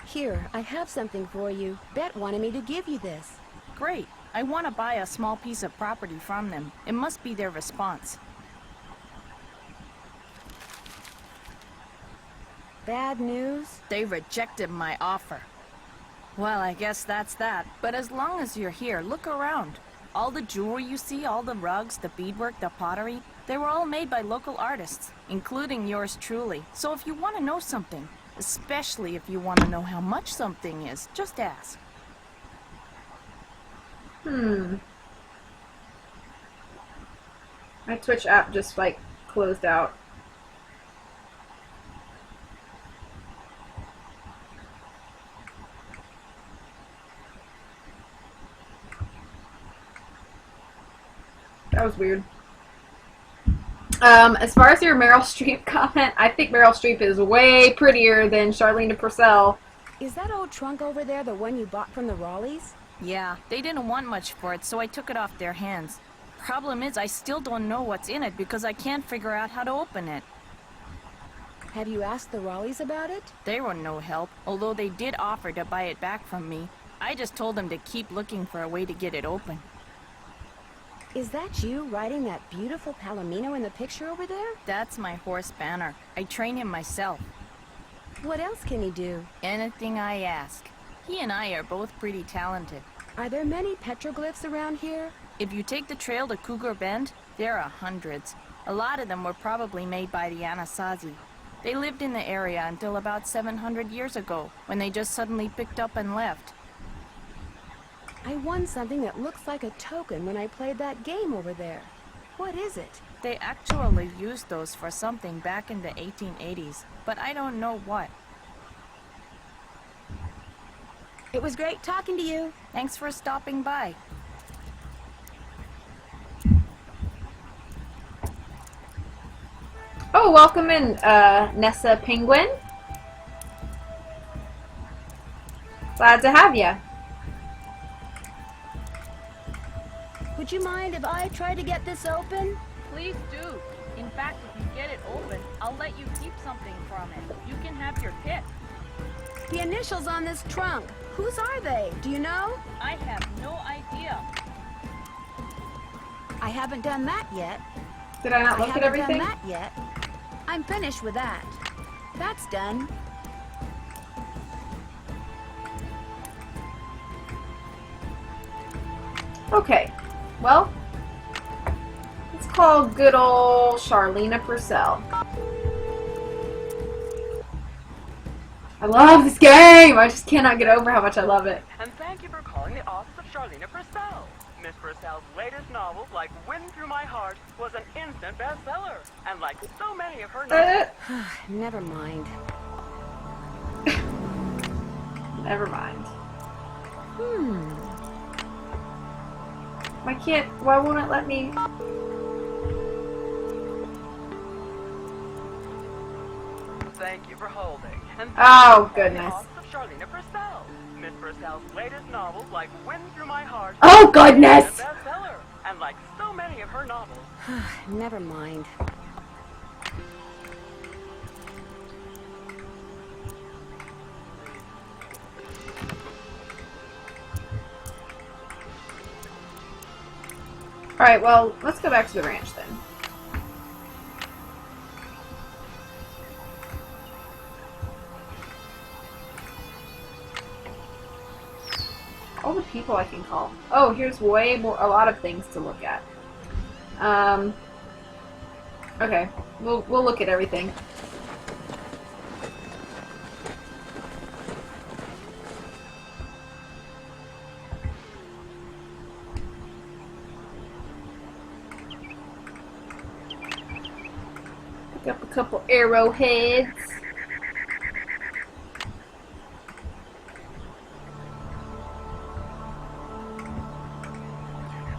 Here, I have something for you. Bet wanted me to give you this.
Great. I want to buy a small piece of property from them. It must be their response.
Bad news?
They rejected my offer. Well, I guess that's that. But as long as you're here, look around. All the jewelry you see, all the rugs, the beadwork, the pottery, they were all made by local artists, including yours truly. So if you want to know something, especially if you want to know how much something is, just ask.
My Twitch app just, like, closed out. That was weird. As far as your Meryl Streep comment, I think Meryl Streep is way prettier than Charlena Purcell.
Is that old trunk over there the one you bought from the Raleighs?
Yeah, they didn't want much for it, so I took it off their hands. Problem is, I still don't know what's in it because I can't figure out how to open it.
Have you asked the Raleighs about it?
They were no help, although they did offer to buy it back from me. I just told them to keep looking for a way to get it open.
Is that you riding that beautiful Palomino in the picture over there?
That's my horse Banner. I train him myself.
What else can he do?
Anything I ask. He and I are both pretty talented.
Are there many petroglyphs around here?
If you take the trail to Cougar Bend, there are hundreds. A lot of them were probably made by the Anasazi. They lived in the area until about 700 years ago, when they just suddenly picked up and left.
I won something that looks like a token when I played that game over there. What is it?
They actually used those for something back in the 1880s, but I don't know what.
It was great talking to you.
Thanks for stopping by.
Oh, welcome in, Nessa Penguin. Glad to have ya.
Would you mind if I try to get this open?
Please do. In fact, if you get it open, I'll let you keep something from it. You can have your pick.
The initials on this trunk. Whose are they? Do you know?
I have no idea.
I haven't done that yet.
Did I not look at everything?
I haven't done that yet. I'm finished with that. That's done.
Okay. Well, let's call good old Charlena Purcell. I love this game! I just cannot get over how much I love it.
And thank you for calling the office of Charlena Purcell. Miss Purcell's latest novel, like Wind Through My Heart, was an instant bestseller. And like so many of her novels...
Never mind.
Never mind. Why won't it let me?
Thank you for holding. And
Oh, goodness.
the office of Charlena Purcell. Miss Purcell's latest novel, like Wind Through My Heart,
Oh, goodness!
was a bestseller. And like so many of her novels...
Never mind.
Alright, well, let's go back to the ranch then. All the people I can call. Oh, here's way more, a lot of things to look at. Okay, we'll look at everything. Pick up a couple arrowheads.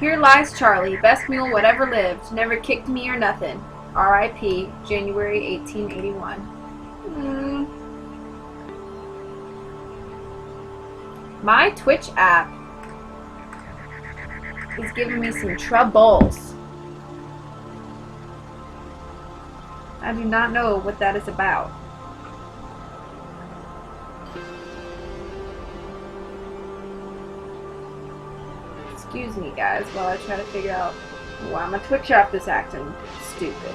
Here lies Charlie, best mule whatever lived, never kicked me or nothing. R.I.P. January 1881. My Twitch app is giving me some troubles. I do not know what that is about. Excuse me, guys, while I try to figure out why my Twitch app is acting stupid.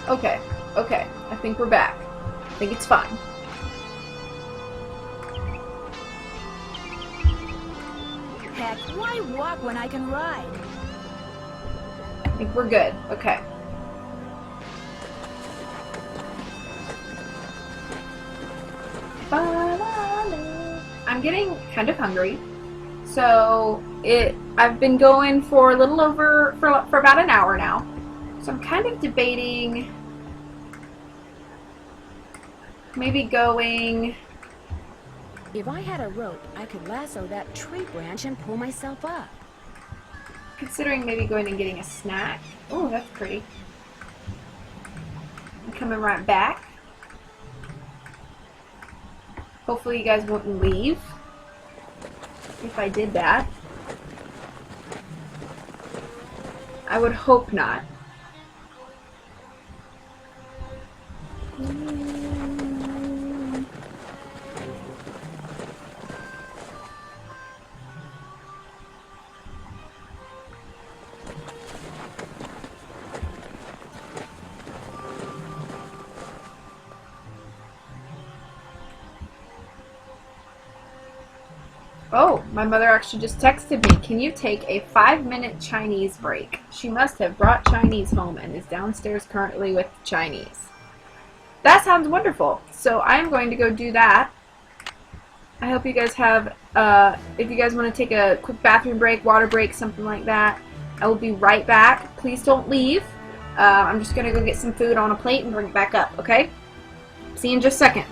Okay, okay, I think we're back. I think it's fine.
Heck, why walk when I can ride?
I think we're good. Okay. I'm getting kind of hungry, so I've been going for a little over for about an hour now, so I'm kind of debating maybe going.
If I had a rope, I could lasso that tree branch and pull myself up.
Considering maybe going and getting a snack. Oh, that's pretty. I'm coming right back. Hopefully you guys won't leave if I did that. I would hope not. Oh, my mother actually just texted me. Can you take a 5-minute Chinese break? She must have brought Chinese home and is downstairs currently with Chinese. That sounds wonderful. So I'm going to go do that. I hope you guys have, if you guys want to take a quick bathroom break, water break, something like that, I will be right back. Please don't leave. I'm just going to go get some food on a plate and bring it back up, okay? See you in just a second.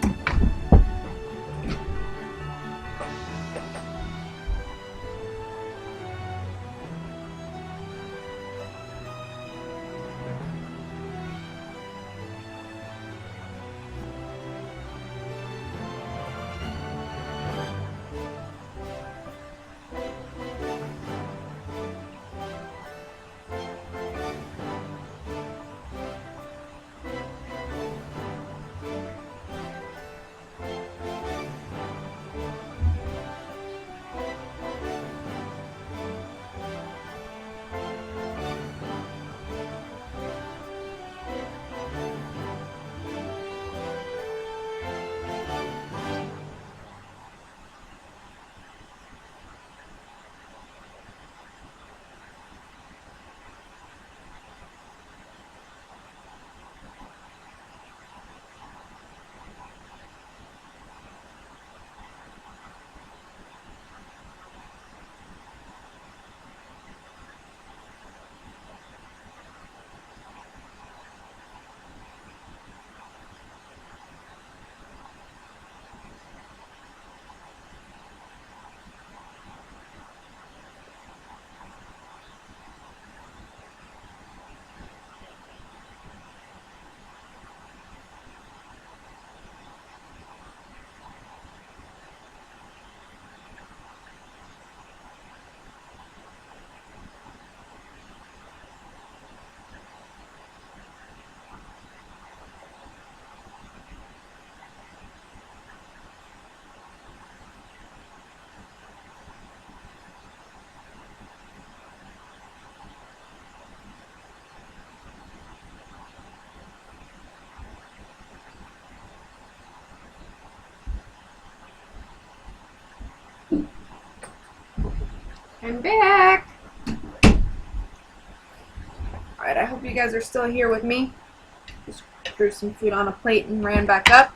I'm back. Alright, I hope you guys are still here with me. Just threw some food on a plate and ran back up.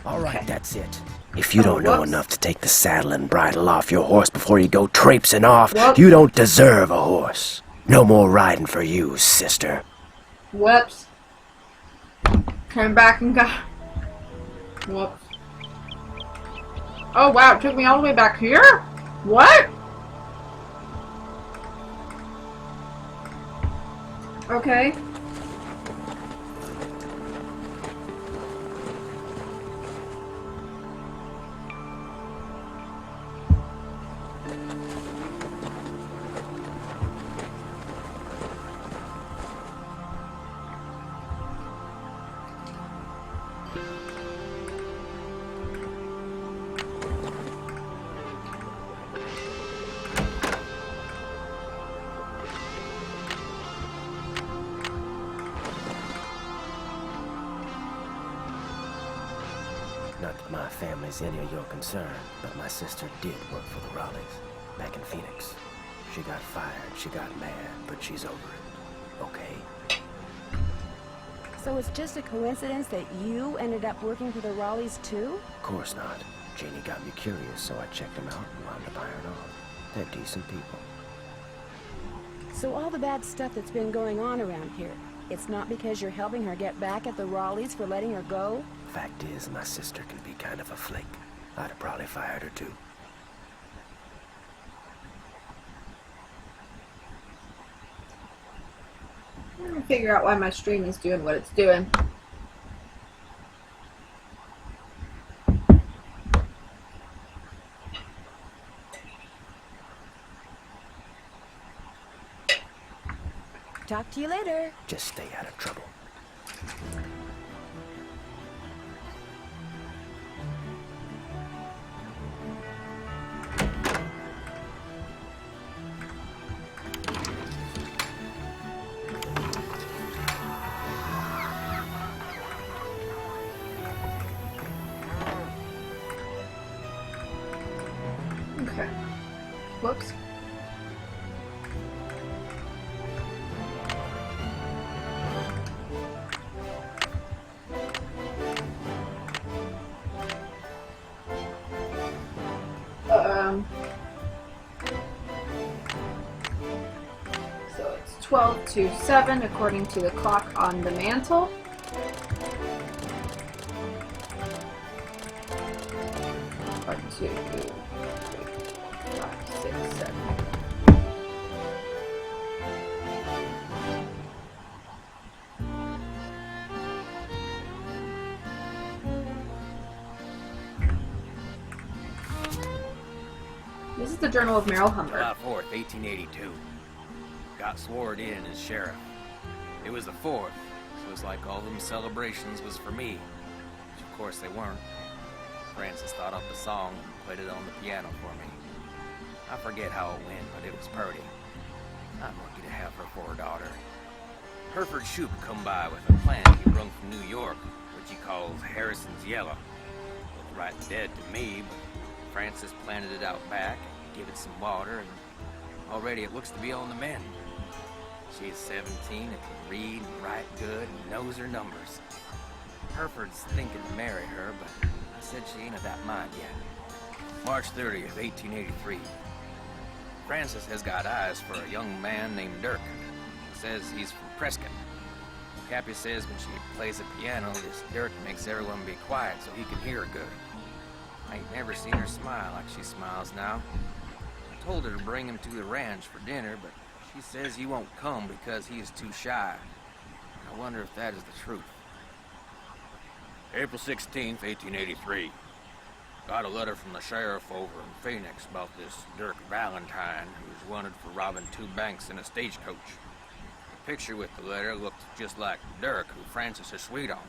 All right, that's it. If you don't know enough to take the saddle and bridle off your horse before you go traipsing off, you don't deserve a horse. No more riding for you, sister.
Whoops. Came back and got... Whoops. Oh wow, it took me all the way back here? What? Okay.
Not that my family's any of your concern, but my sister did work for the Raleighs, back in Phoenix. She got fired, she got mad, but she's over it. Okay?
So it's just a coincidence that you ended up working for the Raleighs too?
Of course not. Janie got me curious, so I checked them out and wound up hiring on. They're decent people.
So all the bad stuff that's been going on around here, it's not because you're helping her get back at the Raleighs for letting her go?
Fact is, my sister can be kind of a flake. I'd have probably fired her too.
I'm gonna figure out why my stream is doing what it's doing.
Talk to you later.
Just stay out of trouble.
Okay. Whoops. So it's 12 to 7 according to the clock on the mantle. One, two, 3, 5, 6, 7. This is the Journal of Merrill Humber.
July 4th, 1882. Got sworn in as sheriff. It was the 4th, so it's like all them celebrations was for me. Which of course they weren't. Francis thought up a song and played it on the piano for me. I forget how it went, but it was purty. I'm lucky to have her for a daughter. Hereford Shoup come by with a plant he brung from New York, which he calls Harrison's Yellow. Looked right dead to me, but Francis planted it out back, give it some water, and already it looks to be on the mend. She's 17 and can read and write good and knows her numbers. Hereford's thinking to marry her, but I said she ain't of that mind yet. March 30th, 1883. Francis has got eyes for a young man named Dirk. Says he's from Prescott. Cappy says when she plays the piano, this Dirk makes everyone be quiet so he can hear her good. I ain't never seen her smile like she smiles now. I told her to bring him to the ranch for dinner, but she says he won't come because he is too shy. I wonder if that is the truth. April 16th, 1883. Got a letter from the sheriff over in Phoenix about this Dirk Valentine, who's wanted for robbing 2 banks in a stagecoach. The picture with the letter looked just like Dirk, who Francis is sweet on.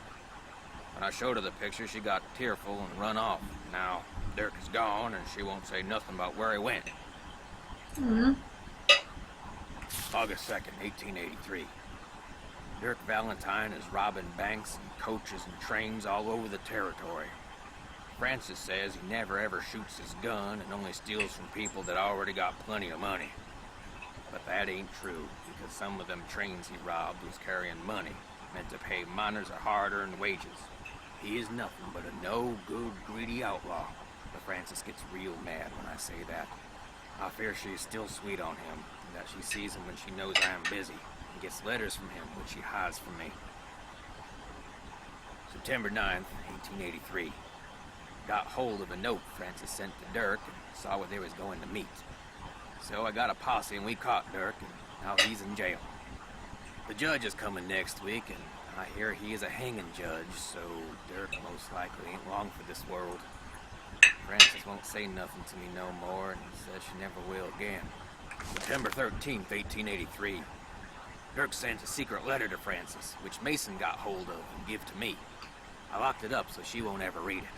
When I showed her the picture, she got tearful and run off. Now, Dirk is gone, and she won't say nothing about where he went.
Mm-hmm.
August 2nd, 1883.
Dirk Valentine is robbing banks and coaches and trains all over the territory. Francis says he never ever shoots his gun and only steals from people that already got plenty of money. But that ain't true, because some of them trains he robbed was carrying money meant to pay miners a hard-earned wages. He is nothing but a no-good, greedy outlaw. But Francis gets real mad when I say that. I fear she is still sweet on him, and that she sees him when she knows I am busy, and gets letters from him which she hides from me. September 9th, 1883. Got hold of a note Francis sent to Dirk and saw where they was going to meet. So I got a posse and we caught Dirk, and now he's in jail. The judge is coming next week, and I hear he is a hanging judge, so Dirk most likely ain't long for this world. Francis won't say nothing to me no more, and says she never will again. September 13th, 1883. Dirk sent a secret letter to Francis, which Mason got hold of and give to me. I locked it up so she won't ever read it.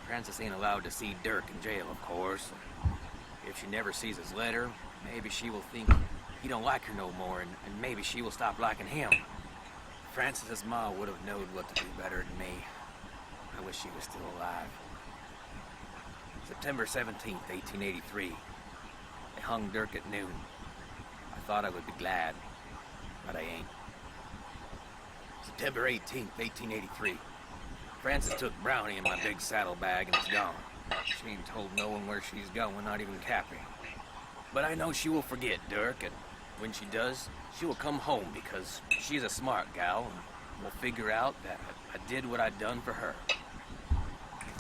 Francis ain't allowed to see Dirk in jail, of course. If she never sees his letter, maybe she will think he don't like her no more, and maybe she will stop liking him. Francis's ma would have known what to do better than me. I wish she was still alive. September 17th, 1883. They hung Dirk at noon. I thought I would be glad, but I ain't. September 18th, 1883. Francis took Brownie in my big saddlebag and is gone. She ain't told no one where she's going, not even Cappy. But I know she will forget Dirk, and when she does, she will come home because she's a smart gal, and will figure out that I did what I'd done for her.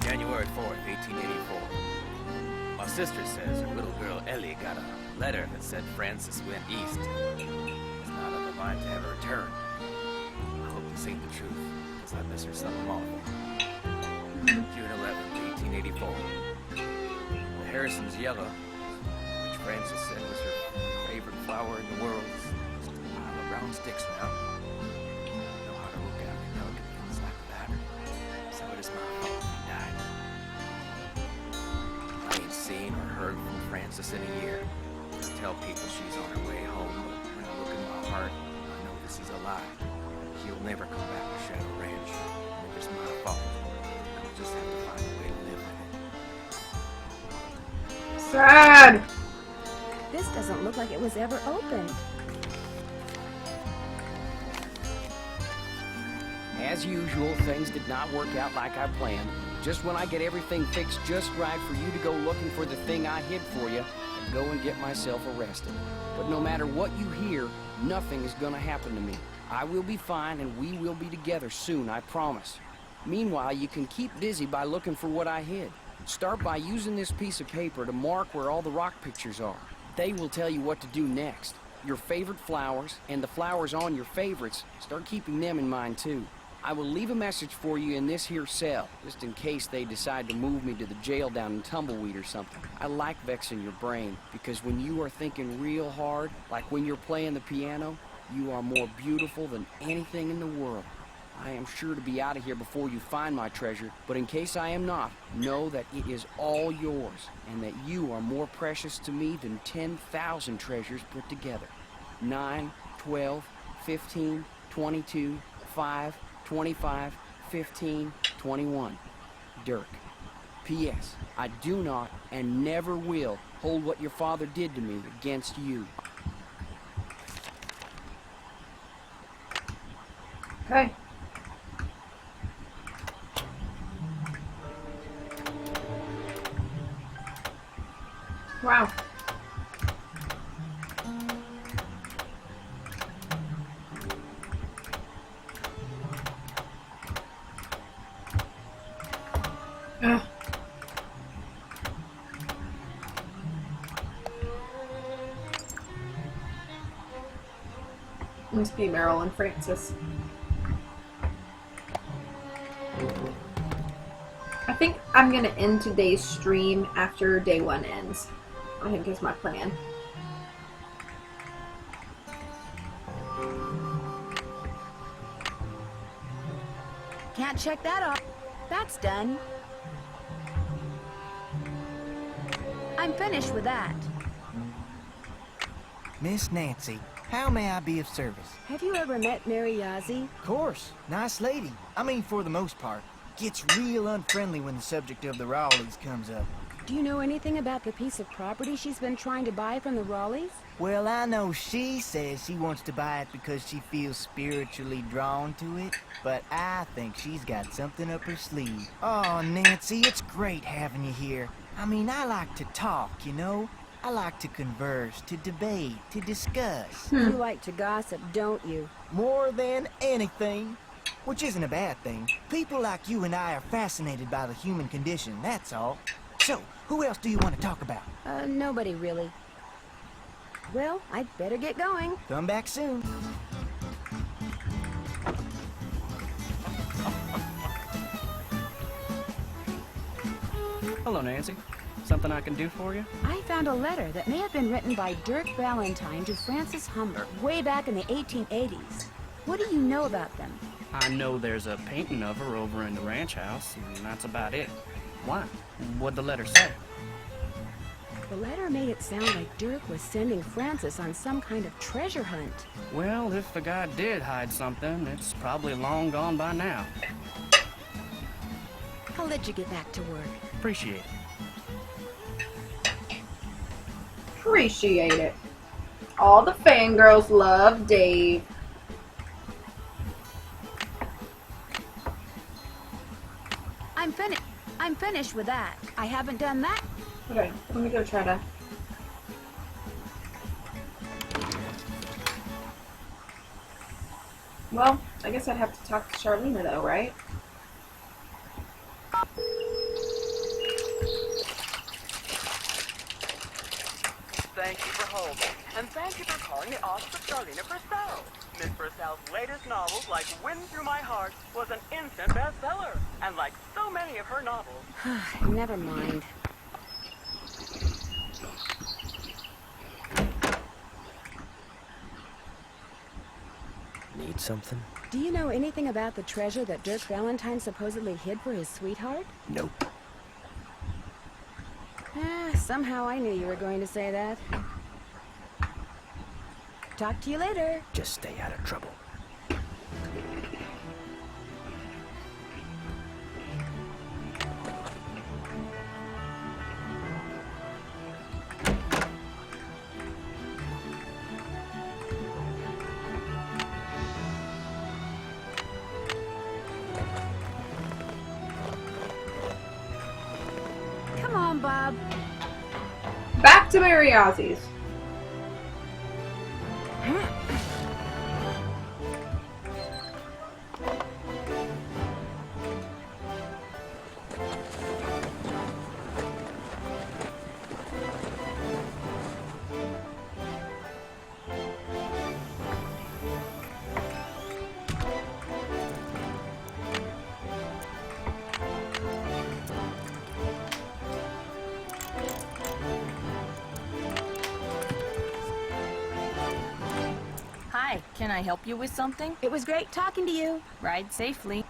January 4th, 1884. My sister says her little girl Ellie got a letter that said Francis went east. It's not on her mind to ever return. I hope this ain't the truth, because I miss her something awful. June 11th, 1884. The Harrison's yellow, which Francis said was her favorite flower in the world, is just a pile of brown sticks now. I know how to look after delicate things like that. So it is my fault he died. I ain't seen or heard from Francis in a year. I tell people she's on her way home, but when I look in my heart, I know this is a lie. She'll never come back to Shadow Ranch, and it is my fault. I'll just have to find a way to live with it.
Sad.
This doesn't look like it was ever opened.
As usual, things did not work out like I planned. Just when I get everything fixed just right for you to go looking for the thing I hid for you, I go and get myself arrested. But no matter what you hear, nothing is gonna happen to me. I will be fine and we will be together soon, I promise. Meanwhile, you can keep busy by looking for what I hid. Start by using this piece of paper to mark where all the rock pictures are. They will tell you what to do next. Your favorite flowers, and the flowers on your favorites, start keeping them in mind too. I will leave a message for you in this here cell, just in case they decide to move me to the jail down in Tumbleweed or something. I like vexing your brain, because when you are thinking real hard, like when you're playing the piano, you are more beautiful than anything in the world. I am sure to be out of here before you find my treasure, but in case I am not, know that it is all yours, and that you are more precious to me than 10,000 treasures put together. 9, 12, 15, 22, 5, 25, 15, 21. Dirk. P.S. I do not and never will hold what your father did to me against you.
Okay. Wow. Ugh. Must be Meryl and Francis. I think I'm gonna end today's stream after day 1 ends. I think is my plan.
Can't check that off. That's done. I'm finished with that.
Miss Nancy, How may I be of service?
Have you ever met Mary Yazzie?
Of course. Nice lady. I mean, for the most part. Gets real unfriendly when the subject of the Raleighs comes up.
Do you know anything about the piece of property she's been trying to buy from the Raleighs?
Well, I know she says she wants to buy it because she feels spiritually drawn to it, but I think she's got something up her sleeve. Oh, Nancy, it's great having you here. I mean, I like to talk, you know? I like to converse, to debate, to discuss.
You like to gossip, don't you?
More than anything. Which isn't a bad thing. People like you and I are fascinated by the human condition, that's all. So, who else do you want to talk about?
Nobody really. Well, I'd better get going.
Come back soon.
Hello, Nancy. Something I can do for you?
I found a letter that may have been written by Dirk Valentine to Francis Humber way back in the 1880s. What do you know about them?
I know there's a painting of her over in the ranch house, and that's about it. Why? What'd the letter say?
The letter made it sound like Dirk was sending Francis on some kind of treasure hunt.
Well, if the guy did hide something, it's probably long gone by now.
I'll let you get back to work.
Appreciate it.
Appreciate it. All the fangirls love Dave.
I'm finished with that. I haven't done that.
Okay, let me go try to... Well, I guess I'd have to talk to Charlena though, right?
Thank you for holding, and thank you for calling the office of Charlena Purcell. Miss Purcell's latest novel, like Wind Through My Heart, was an instant bestseller. And like so many of her novels...
Never mind.
Need something?
Do you know anything about the treasure that Dirk Valentine supposedly hid for his sweetheart?
Nope.
Somehow I knew you were going to say that. Talk to you later.
Just stay out of trouble.
Come on, Bob.
Back to Mary Yazzie's.
Hi, can I help you with something?
It was great talking to you.
Ride safely.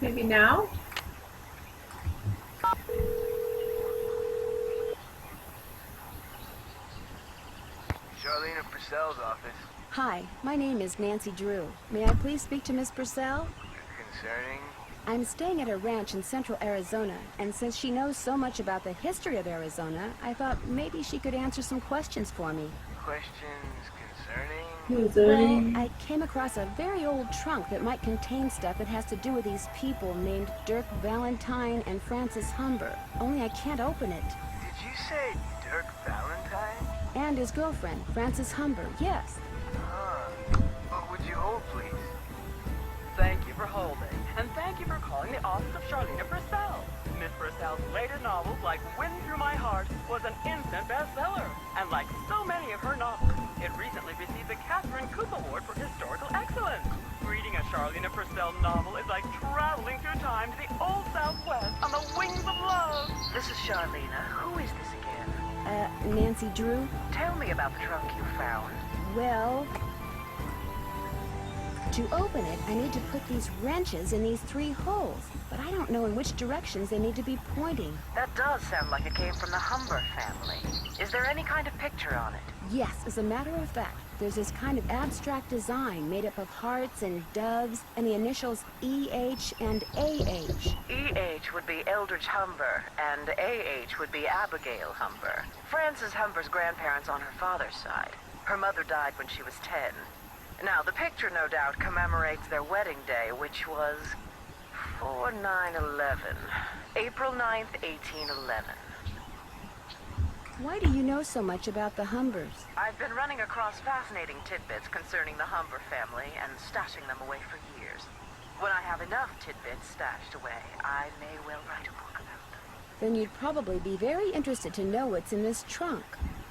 Maybe now?
Charlena Purcell's office.
Hi, my name is Nancy Drew. May I please speak to Miss Purcell?
Concerning?
I'm staying at a ranch in central Arizona, and since she knows so much about the history of Arizona, I thought maybe she could answer some questions for me.
Questions concerning?
Well, I came across a very old trunk that might contain stuff that has to do with these people named Dirk Valentine and Francis Humber. Only I can't open it.
Did you say Dirk Valentine?
And his girlfriend, Francis Humber, yes.
What would you hold, please?
Thank you for holding, and thank you for calling the office of Charlena Purcell. Miss Purcell's latest novel, like Wind Through My Heart, was an instant bestseller. And like so many of her novels, it recently received the Catherine Cooper Award for Historical Excellence. Reading a Charlena Purcell novel is like traveling through time to the old Southwest on the wings of love.
This is Charlena. Who is this again?
Nancy Drew?
Tell me about the trunk you found.
Well, To open it, I need to put these wrenches in these 3 holes, but I don't know in which directions they need to be pointing.
That does sound like it came from the Humber family. Is there any kind of picture on it?
Yes, as a matter of fact, there's this kind of abstract design made up of hearts and doves and the initials EH and AH.
EH would be Eldridge Humber, and AH would be Abigail Humber. Frances Humber's grandparents on her father's side. Her mother died when she was 10. Now, the picture no doubt commemorates their wedding day, which was 4/9/11. April 9th, 1811.
Why do you know so much about the Humbers?
I've been running across fascinating tidbits concerning the Humber family and stashing them away for years. When I have enough tidbits stashed away, I may well write a book about them.
Then you'd probably be very interested to know what's in this trunk.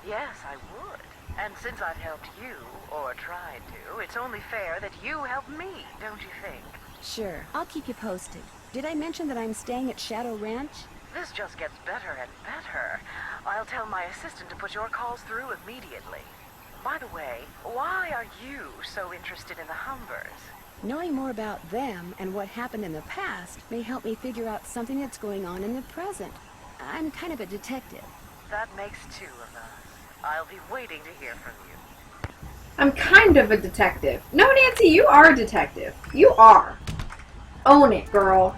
Yes, I would. And since I've helped you, or tried to, it's only fair that you help me, don't you think?
Sure, I'll keep you posted. Did I mention that I'm staying at Shadow Ranch?
This just gets better and better. I'll tell my assistant to put your calls through immediately. By the way, why are you so interested in the Humbers?
Knowing more about them and what happened in the past may help me figure out something that's going on in the present. I'm kind of a detective.
That makes 2 of us. I'll be waiting to hear from you.
I'm kind of a detective. No, Nancy, you are a detective. You are. Own it, girl.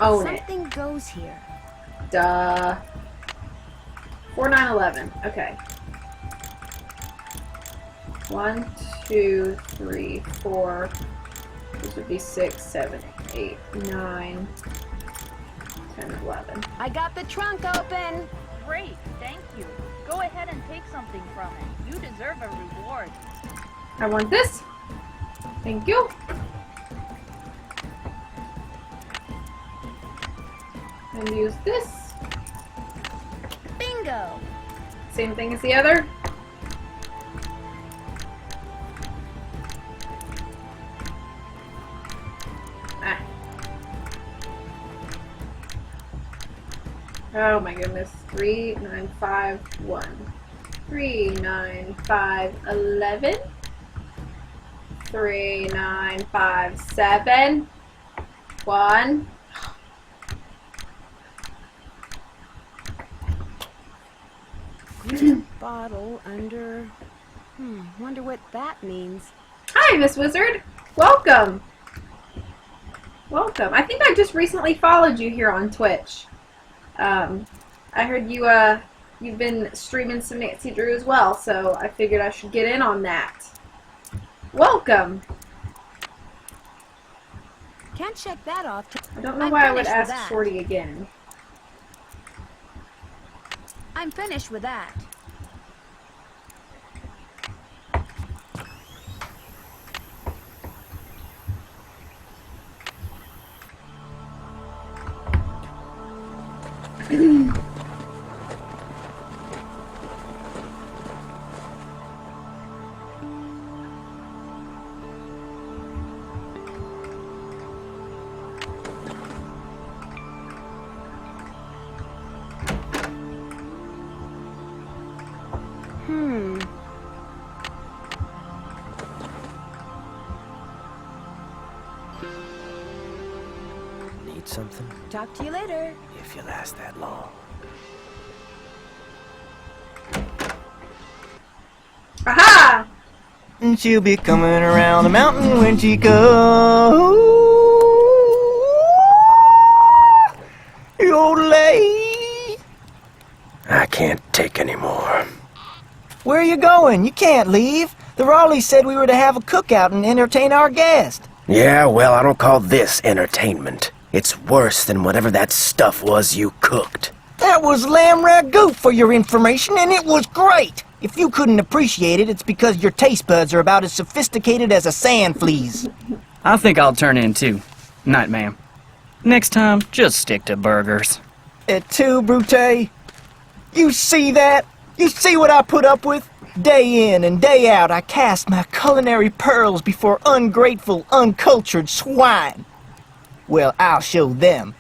Own it.
Something goes here.
Duh. 4/9/11. Okay. 1, 2, 3, 4. This would be 6, 7, 8, 9, 10, 11.
I got the trunk open!
Great, thank you. Go ahead and take something from it. You deserve a reward.
I want this. Thank you. And use this.
Bingo!
Same thing as the other. Ah. Oh my goodness. 3, 9, 5, 1. 3, 9, 5, 11. 3, 9, 5, 7. 1.
Green bottle under... wonder what that means.
Hi, Miss Wizard. Welcome. Welcome. I think I just recently followed you here on Twitch. I heard you've been streaming some Nancy Drew as well, so I figured I should get in on that. Welcome.
Can't check that off.
I don't know why I would ask Shorty again.
I'm finished with that.
Need something?
Talk to you later.
If you last that long.
Aha!
And she'll be coming around the mountain when she goes. Yodelay.
I can't take any more.
Where are you going? You can't leave. The Raleighs said we were to have a cookout and entertain our guest.
Yeah, well, I don't call this entertainment. It's worse than whatever that stuff was you cooked.
That was lamb ragout for your information, and it was great. If you couldn't appreciate it, it's because your taste buds are about as sophisticated as a sand flea's.
I think I'll turn in too. Night, ma'am. Next time, just stick to burgers.
Et tu, Brute? You see that? You see what I put up with? Day in and day out, I cast my culinary pearls before ungrateful, uncultured swine. Well, I'll show them.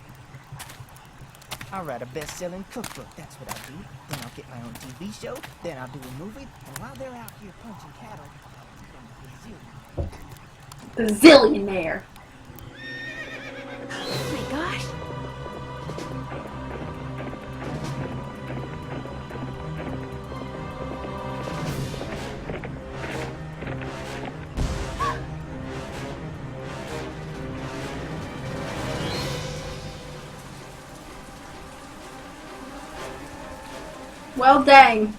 I'll write a best-selling cookbook, that's what I'll do. Then I'll get my own TV show, then I'll do a movie, and while they're out here punching cattle, I'll become a gazillion.
Zillionaire.
Oh my gosh.
Well, dang.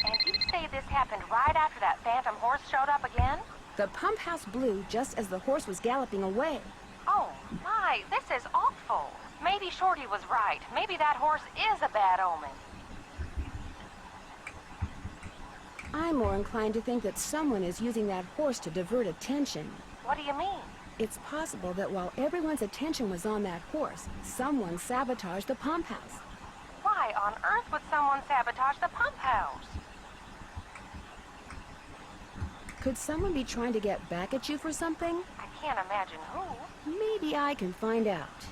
And you say this happened right after that phantom horse showed up again?
The pump house blew just as the horse was galloping away.
Oh, my, this is awful. Maybe Shorty was right. Maybe that horse is a bad omen.
I'm more inclined to think that someone is using that horse to divert attention.
What do you mean?
It's possible that while everyone's attention was on that horse, someone sabotaged the pump house.
Why on earth would someone sabotage the pump house?
Could someone be trying to get back at you for something?
I can't imagine who.
Maybe I can find out.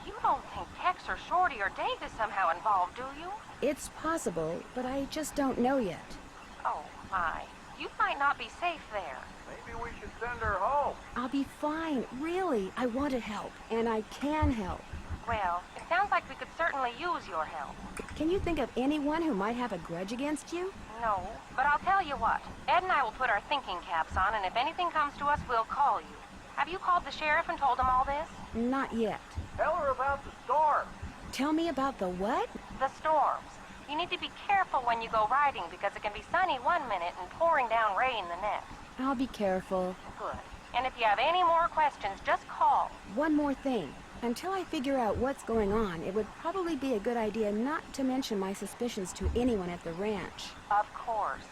You don't think Tex or Shorty or Dave is somehow involved, do you?
It's possible, but I just don't know yet.
Oh, my. You might not be safe there.
Maybe we should send her home.
I'll be fine, really. I want to help, and I can help.
Well, it sounds like we could certainly use your help.
Can you think of anyone who might have a grudge against you?
No, but I'll tell you what. Ed and I will put our thinking caps on, and if anything comes to us, we'll call you. Have you called the sheriff and told him all this?
Not yet.
Tell her about the storm.
Tell me about the what?
The storms. You need to be careful when you go riding because it can be sunny one minute and pouring down rain the next.
I'll be careful.
Good. And if you have any more questions, just call.
One more thing. Until I figure out what's going on, it would probably be a good idea not to mention my suspicions to anyone at the ranch.
Of course.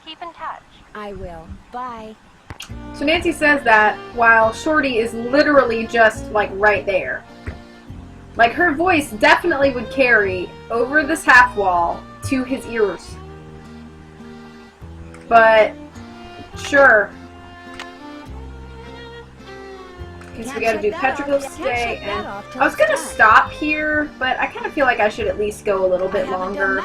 Keep in touch.
I will. Bye.
So Nancy says that while Shorty is literally just like right there. Like her voice definitely would carry over this half wall to his ears. But sure. Okay, so we gotta do Petroglyph Stay, and I was gonna stop here, but I kind of feel like I should at least go a little bit longer.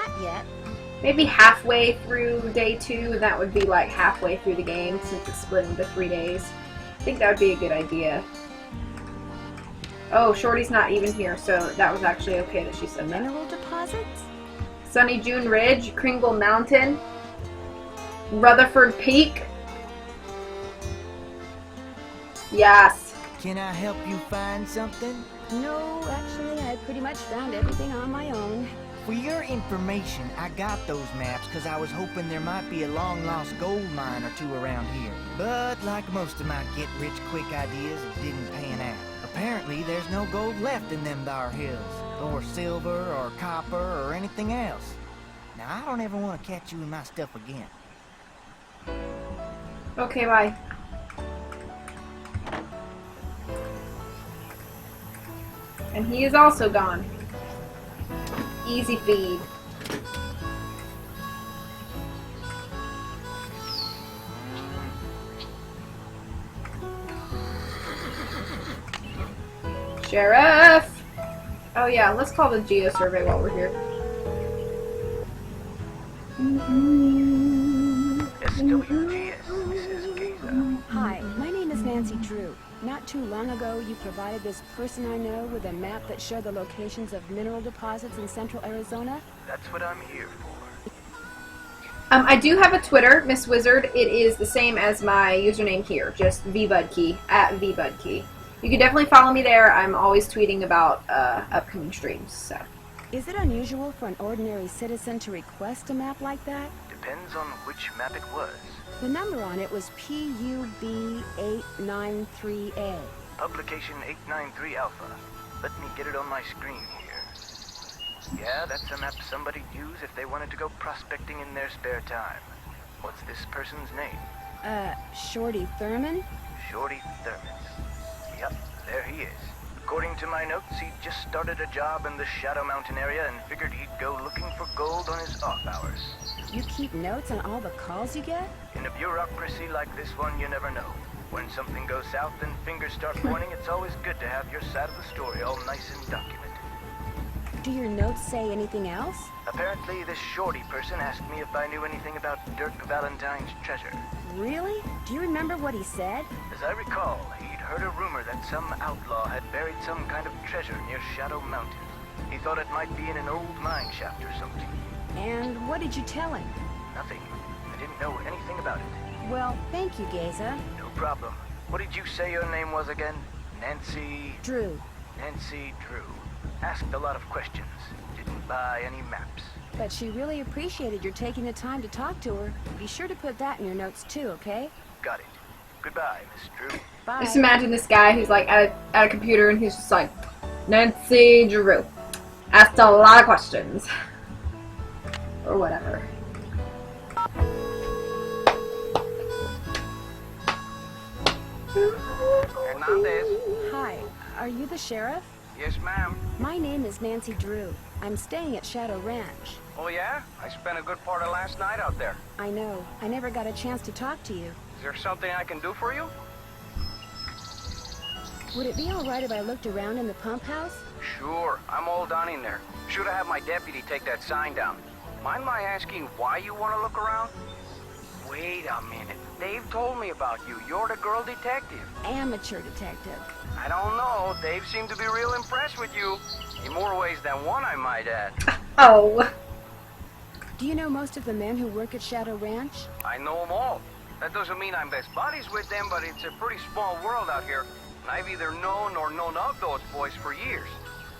Maybe halfway through day 2, and that would be like halfway through the game since it's split into 3 days. I think that would be a good idea. Oh, Shorty's not even here, so that was actually okay that she said that.
Mineral deposits?
Sunny June Ridge, Kringle Mountain, Rutherford Peak. Yes.
Can I help you find something?
No, actually, I pretty much found everything on my own.
For your information, I got those maps because I was hoping there might be a long-lost gold mine or two around here. But like most of my get-rich-quick ideas, it didn't pan out. Apparently, there's no gold left in them thar hills, or silver, or copper, or anything else. Now, I don't ever want to catch you in my stuff again.
Okay, bye. And he is also gone. Easy feed. Sheriff! Oh yeah, let's call the geo survey while we're here.
SWGS, Mrs. Gaza.
Hi, my name is Nancy Drew. Not too long ago, you provided this person I know with a map that showed the locations of mineral deposits in central Arizona.
That's what I'm here for.
I do have a Twitter, Miss Wizard. It is the same as my username here, just VBudkey, @VBudkey. You can definitely follow me there. I'm always tweeting about upcoming streams. So.
Is it unusual for an ordinary citizen to request a map like that?
Depends on which map it was.
The number on it was PUB893A.
Publication 893 Alpha. Let me get it on my screen here. Yeah, that's a map somebody'd use if they wanted to go prospecting in their spare time. What's this person's name?
Shorty Thurman?
Shorty Thurman. Yep, there he is. According to my notes, he'd just started a job in the Shadow Mountain area and figured he'd go looking for gold on his off hours.
You keep notes on all the calls you get?
In a bureaucracy like this one, you never know. When something goes south and fingers start pointing, it's always good to have your side of the story all nice and documented.
Do your notes say anything else?
Apparently, this shorty person asked me if I knew anything about Dirk Valentine's treasure.
Really? Do you remember what he said?
As I recall, he'd heard a rumor that some outlaw had buried some kind of treasure near Shadow Mountain. He thought it might be in an old mine shaft or something.
And what did you tell him?
Nothing. I didn't know anything about it.
Well, thank you, Geza.
No problem. What did you say your name was again? Nancy...
Drew.
Nancy Drew. Asked a lot of questions. Didn't buy any maps.
But she really appreciated your taking the time to talk to her. Be sure to put that in your notes too, okay?
Got it. Goodbye, Miss Drew.
Bye.
Just imagine this guy who's like at a computer and he's just like, Nancy Drew. Asked a lot of questions. Or whatever.
Hernandez.
Hi. Are you the sheriff?
Yes, ma'am.
My name is Nancy Drew. I'm staying at Shadow Ranch.
Oh, yeah? I spent a good part of last night out there.
I know. I never got a chance to talk to you.
Is there something I can do for you?
Would it be all right if I looked around in the pump house?
Sure. I'm all done in there. Should have had my deputy take that sign down. Mind my asking why you want to look around? Wait a minute. Dave told me about you. You're the girl detective.
Amateur detective.
I don't know. Dave seemed to be real impressed with you. In more ways than one, I might add.
Oh.
Do you know most of the men who work at Shadow Ranch?
I know them all. That doesn't mean I'm best buddies with them, but it's a pretty small world out here. And I've either known or known of those boys for years.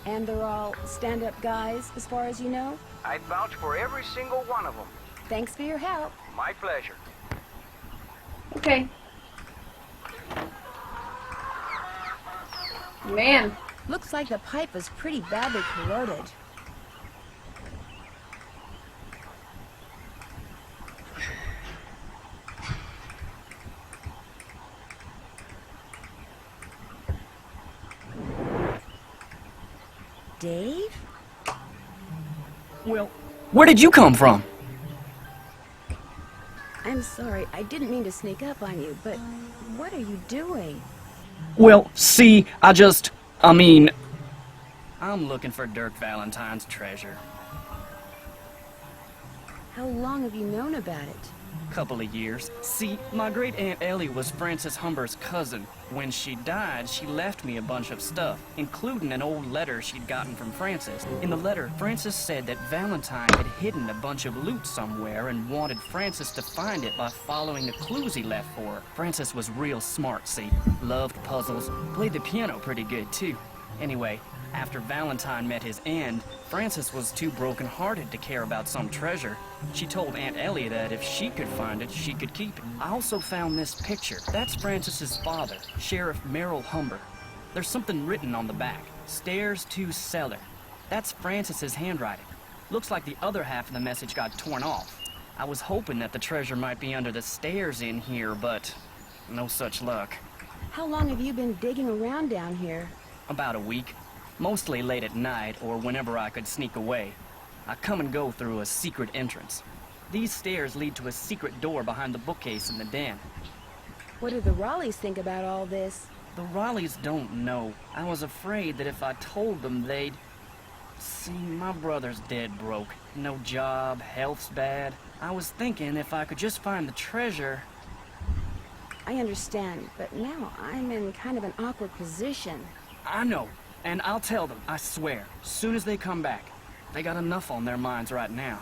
And they're all stand-up guys, as far as you know?
I'd vouch for every single one of them.
Thanks for your help.
My pleasure.
Okay. Man.
Looks like the pipe was pretty badly corroded. Dave?
Well, where did you come from?
I'm sorry, I didn't mean to sneak up on you, but what are you doing?
Well, see, I'm looking for Dirk Valentine's treasure.
How long have you known about it?
Couple of years. See, my great Aunt Ellie was Francis Humber's cousin. When she died, she left me a bunch of stuff, including an old letter she'd gotten from Francis. In the letter, Francis said that Valentine had hidden a bunch of loot somewhere and wanted Francis to find it by following the clues he left for her. Francis was real smart, see? Loved puzzles, played the piano pretty good, too. Anyway, after Valentine met his end, Francis was too broken-hearted to care about some treasure. She told Aunt Ellie that if she could find it, she could keep it. I also found this picture. That's Francis's father, Sheriff Merrill Humber. There's something written on the back. Stairs to cellar. That's Francis's handwriting. Looks like the other half of the message got torn off. I was hoping that the treasure might be under the stairs in here, but no such luck.
How long have you been digging around down here?
About a week. Mostly late at night or whenever I could sneak away. I come and go through a secret entrance. These stairs lead to a secret door behind the bookcase in the den.
What do the Raleighs think about all this?
The Raleighs don't know. I was afraid that if I told them they'd... See, my brother's dead broke. No job, health's bad. I was thinking if I could just find the treasure...
I understand, but now I'm in kind of an awkward position.
I know. And I'll tell them, I swear, soon as they come back. They got enough on their minds right now.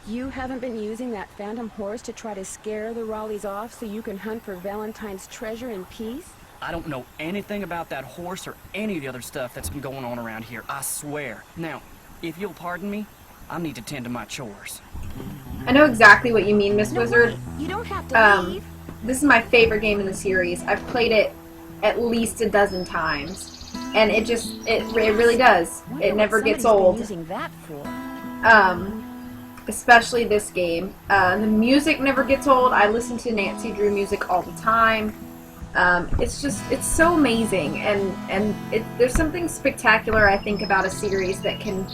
You haven't been using that phantom horse to try to scare the Raleighs off so you can hunt for Valentine's treasure in peace?
I don't know anything about that horse or any of the other stuff that's been going on around here, I swear. Now, if you'll pardon me, I need to tend to my chores.
I know exactly what you mean, Miss Wizard.
You don't have to leave.
This is my favorite game in the series. I've played it at least a dozen times, and it really does. It never gets old.
Using that for?
Especially this game. The music never gets old. I listen to Nancy Drew music all the time. It's so amazing, and there's something spectacular, I think, about a series that can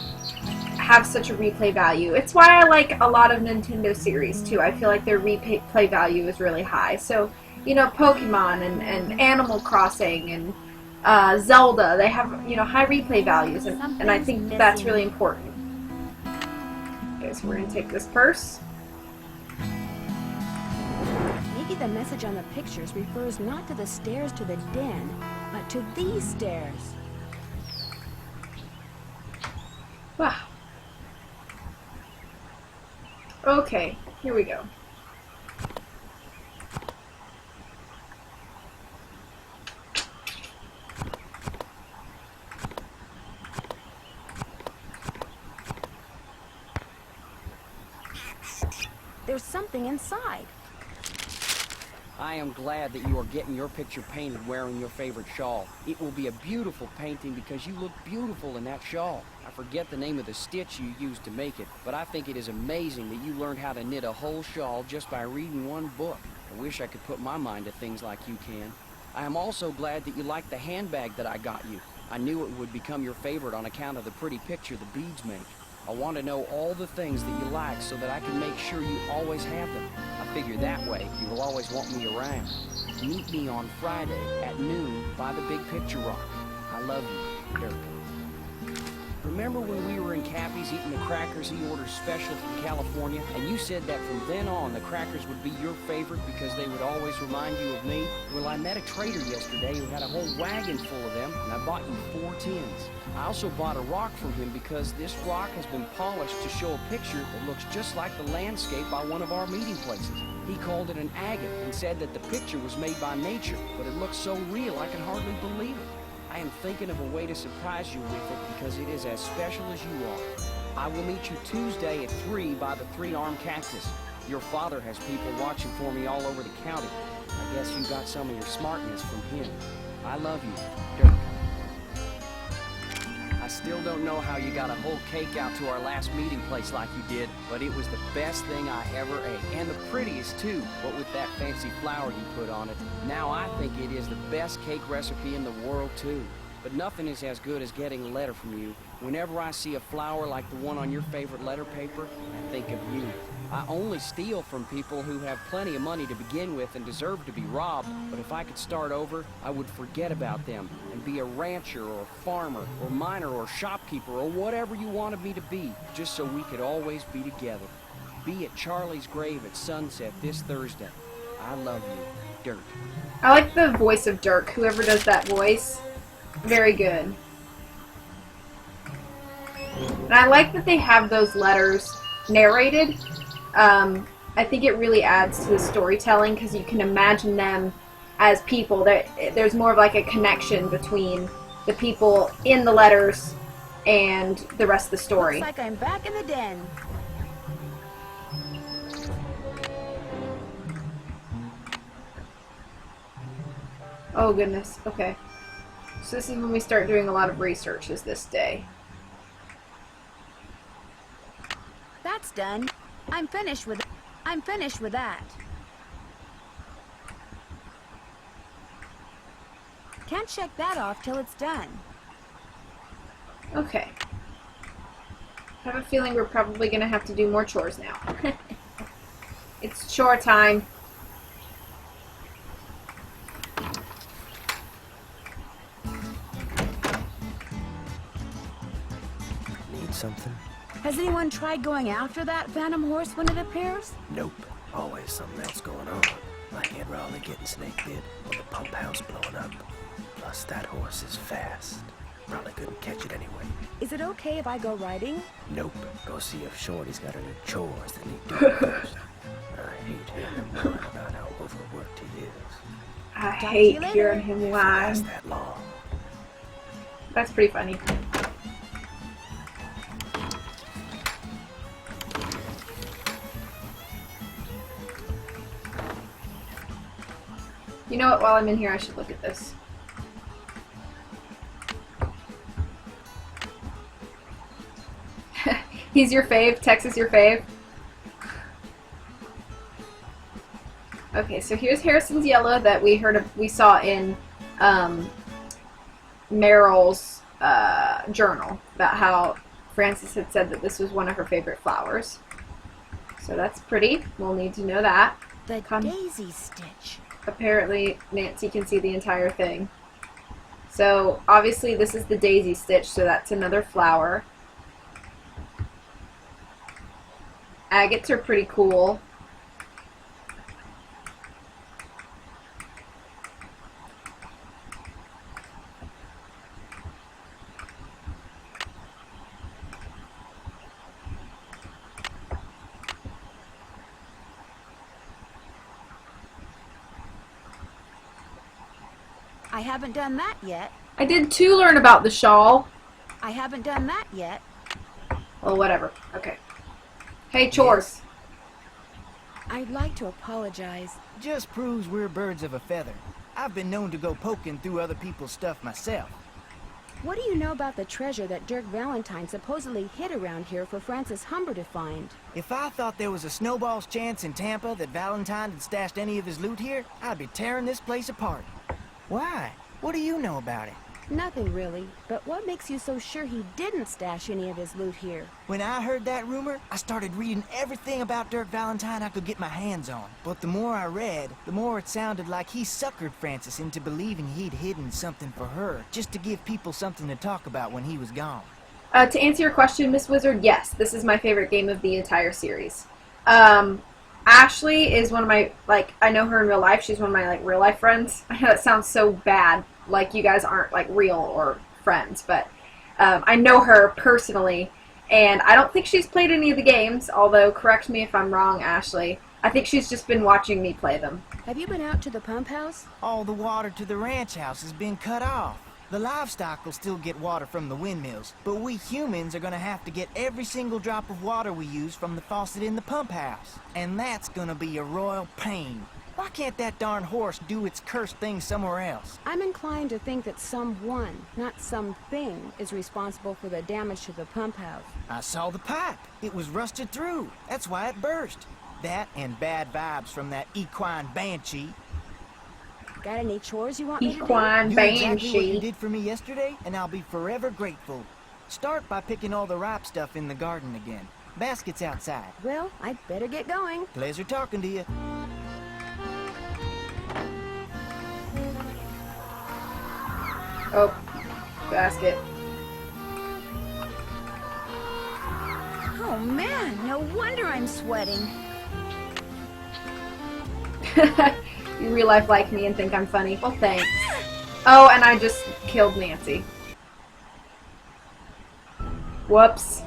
have such a replay value. It's why I like a lot of Nintendo series too. I feel like their replay value is really high. So, you know, Pokemon and Animal Crossing and Zelda. They have, you know, high replay values, and I think that's really important. Okay, so we're going to take this purse.
Maybe the message on the pictures refers not to the stairs to the den, but to these stairs.
Wow. Okay, here we go.
There's something inside.
I am glad that you are getting your picture painted wearing your favorite shawl. It will be a beautiful painting because you look beautiful in that shawl. I forget the name of the stitch you used to make it, but I think it is amazing that you learned how to knit a whole shawl just by reading one book. I wish I could put my mind to things like you can. I am also glad that you like the handbag that I got you. I knew it would become your favorite on account of the pretty picture the beads make. I want to know all the things that you like so that I can make sure you always have them. I figure that way you will always want me around. Meet me on Friday at noon by the Big Picture Rock. I love you, Dirk. Remember when we were in Cappy's eating the crackers he orders special from California, and you said that from then on the crackers would be your favorite because they would always remind you of me? Well, I met a trader yesterday who had a whole wagon full of them, and I bought you 4 tins. I also bought a rock from him because this rock has been polished to show a picture that looks just like the landscape by one of our meeting places. He called it an agate and said that the picture was made by nature, but it looks so real I can hardly believe it. I am thinking of a way to surprise you with it because it is as special as you are. I will meet you Tuesday at 3 by the 3-armed cactus. Your father has people watching for me all over the county. I guess you got some of your smartness from him. I love you, Dirk. I still don't know how you got a whole cake out to our last meeting place like you did, but it was the best thing I ever ate. And the prettiest, too, what with that fancy flower you put on it. Now I think it is the best cake recipe in the world, too. But nothing is as good as getting a letter from you. Whenever I see a flower like the one on your favorite letter paper, I think of you. I only steal from people who have plenty of money to begin with and deserve to be robbed, but if I could start over, I would forget about them and be a rancher or a farmer or miner or shopkeeper or whatever you wanted me to be, just so we could always be together. Be at Charlie's grave at sunset this Thursday. I love you, Dirk.
I like the voice of Dirk, whoever does that voice. Very good. And I like that they have those letters narrated. I think it really adds to the storytelling because you can imagine them as people. There's more of like a connection between the people in the letters and the rest of the story.
Looks like I'm back in the den.
Oh goodness, okay. So this is when we start doing a lot of research, is this day.
That's done. I'm finished with that. Can't check that off till it's done.
Okay. I have a feeling we're probably going to have to do more chores now. It's chore time.
Need something?
Has anyone tried going after that phantom horse when it appears?
Nope. Always something else going on. Like Aunt Raleigh getting snake bit or the pump house blowing up. Plus, that horse is fast. Probably couldn't catch it anyway.
Is it okay if I go riding?
Nope. Go see if Shorty's got any chores that need doing first. I hate hearing him whine about how overworked he is.
I hate hearing him whine.
That long.
That's pretty funny. You know what? While I'm in here, I should look at this. He's your fave? Tex is your fave? Okay, so here's Harrison's yellow that we saw in Meryl's journal about how Frances had said that this was one of her favorite flowers. So that's pretty. We'll need to know that.
The daisy stitch.
Apparently, Nancy can see the entire thing. So obviously this is the daisy stitch, so that's another flower. Agates are pretty cool.
I haven't done that yet.
I did too learn about the shawl.
I haven't done that yet.
Well, whatever. Okay. Hey, chores.
I'd like to apologize.
Just proves we're birds of a feather. I've been known to go poking through other people's stuff myself.
What do you know about the treasure that Dirk Valentine supposedly hid around here for Francis Humber to find?
If I thought there was a snowball's chance in Tampa that Valentine had stashed any of his loot here, I'd be tearing this place apart. Why? What do you know about it?
Nothing really, but what makes you so sure he didn't stash any of his loot here?
When I heard that rumor, I started reading everything about Dirk Valentine I could get my hands on. But the more I read, the more it sounded like he suckered Francis into believing he'd hidden something for her, just to give people something to talk about when he was gone.
To answer your question, Miss Wizard, yes, this is my favorite game of the entire series. Ashley is one of my, I know her in real life. She's one of my, real life friends. I know that sounds so bad, like you guys aren't, real or friends, but I know her personally, and I don't think she's played any of the games, although, correct me if I'm wrong, Ashley. I think she's just been watching me play them.
Have you been out to the pump house?
All the water to the ranch house has been cut off. The livestock will still get water from the windmills, but we humans are gonna have to get every single drop of water we use from the faucet in the pump house. And that's gonna be a royal pain. Why can't that darn horse do its cursed thing somewhere else?
I'm inclined to think that someone, not something, is responsible for the damage to the pump house.
I saw the pipe. It was rusted through. That's why it burst. That and bad vibes from that equine banshee.
Got any chores you want me to do?
Equine
Do exactly what
banshee.
you did for me yesterday, and I'll be forever grateful. Start by picking all the ripe stuff in the garden again. Basket's outside.
Well, I'd better get going.
Pleasure talking to you.
Oh, basket.
Oh man, no wonder I'm sweating.
You real life like me and think I'm funny. Well, thanks. Oh, and I just killed Nancy. Whoops.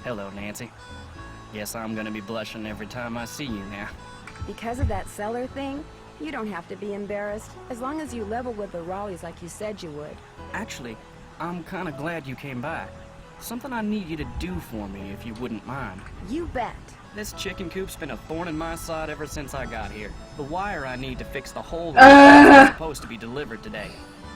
Hello, Nancy. Guess I'm gonna be blushing every time I see you now.
Because of that cellar thing, you don't have to be embarrassed, as long as you level with the Raleighs like you said you would.
Actually, I'm kinda glad you came by. Something I need you to do for me, if you wouldn't mind.
You bet.
This chicken coop's been a thorn in my side ever since I got here. The wire I need to fix the hole is supposed to be delivered today.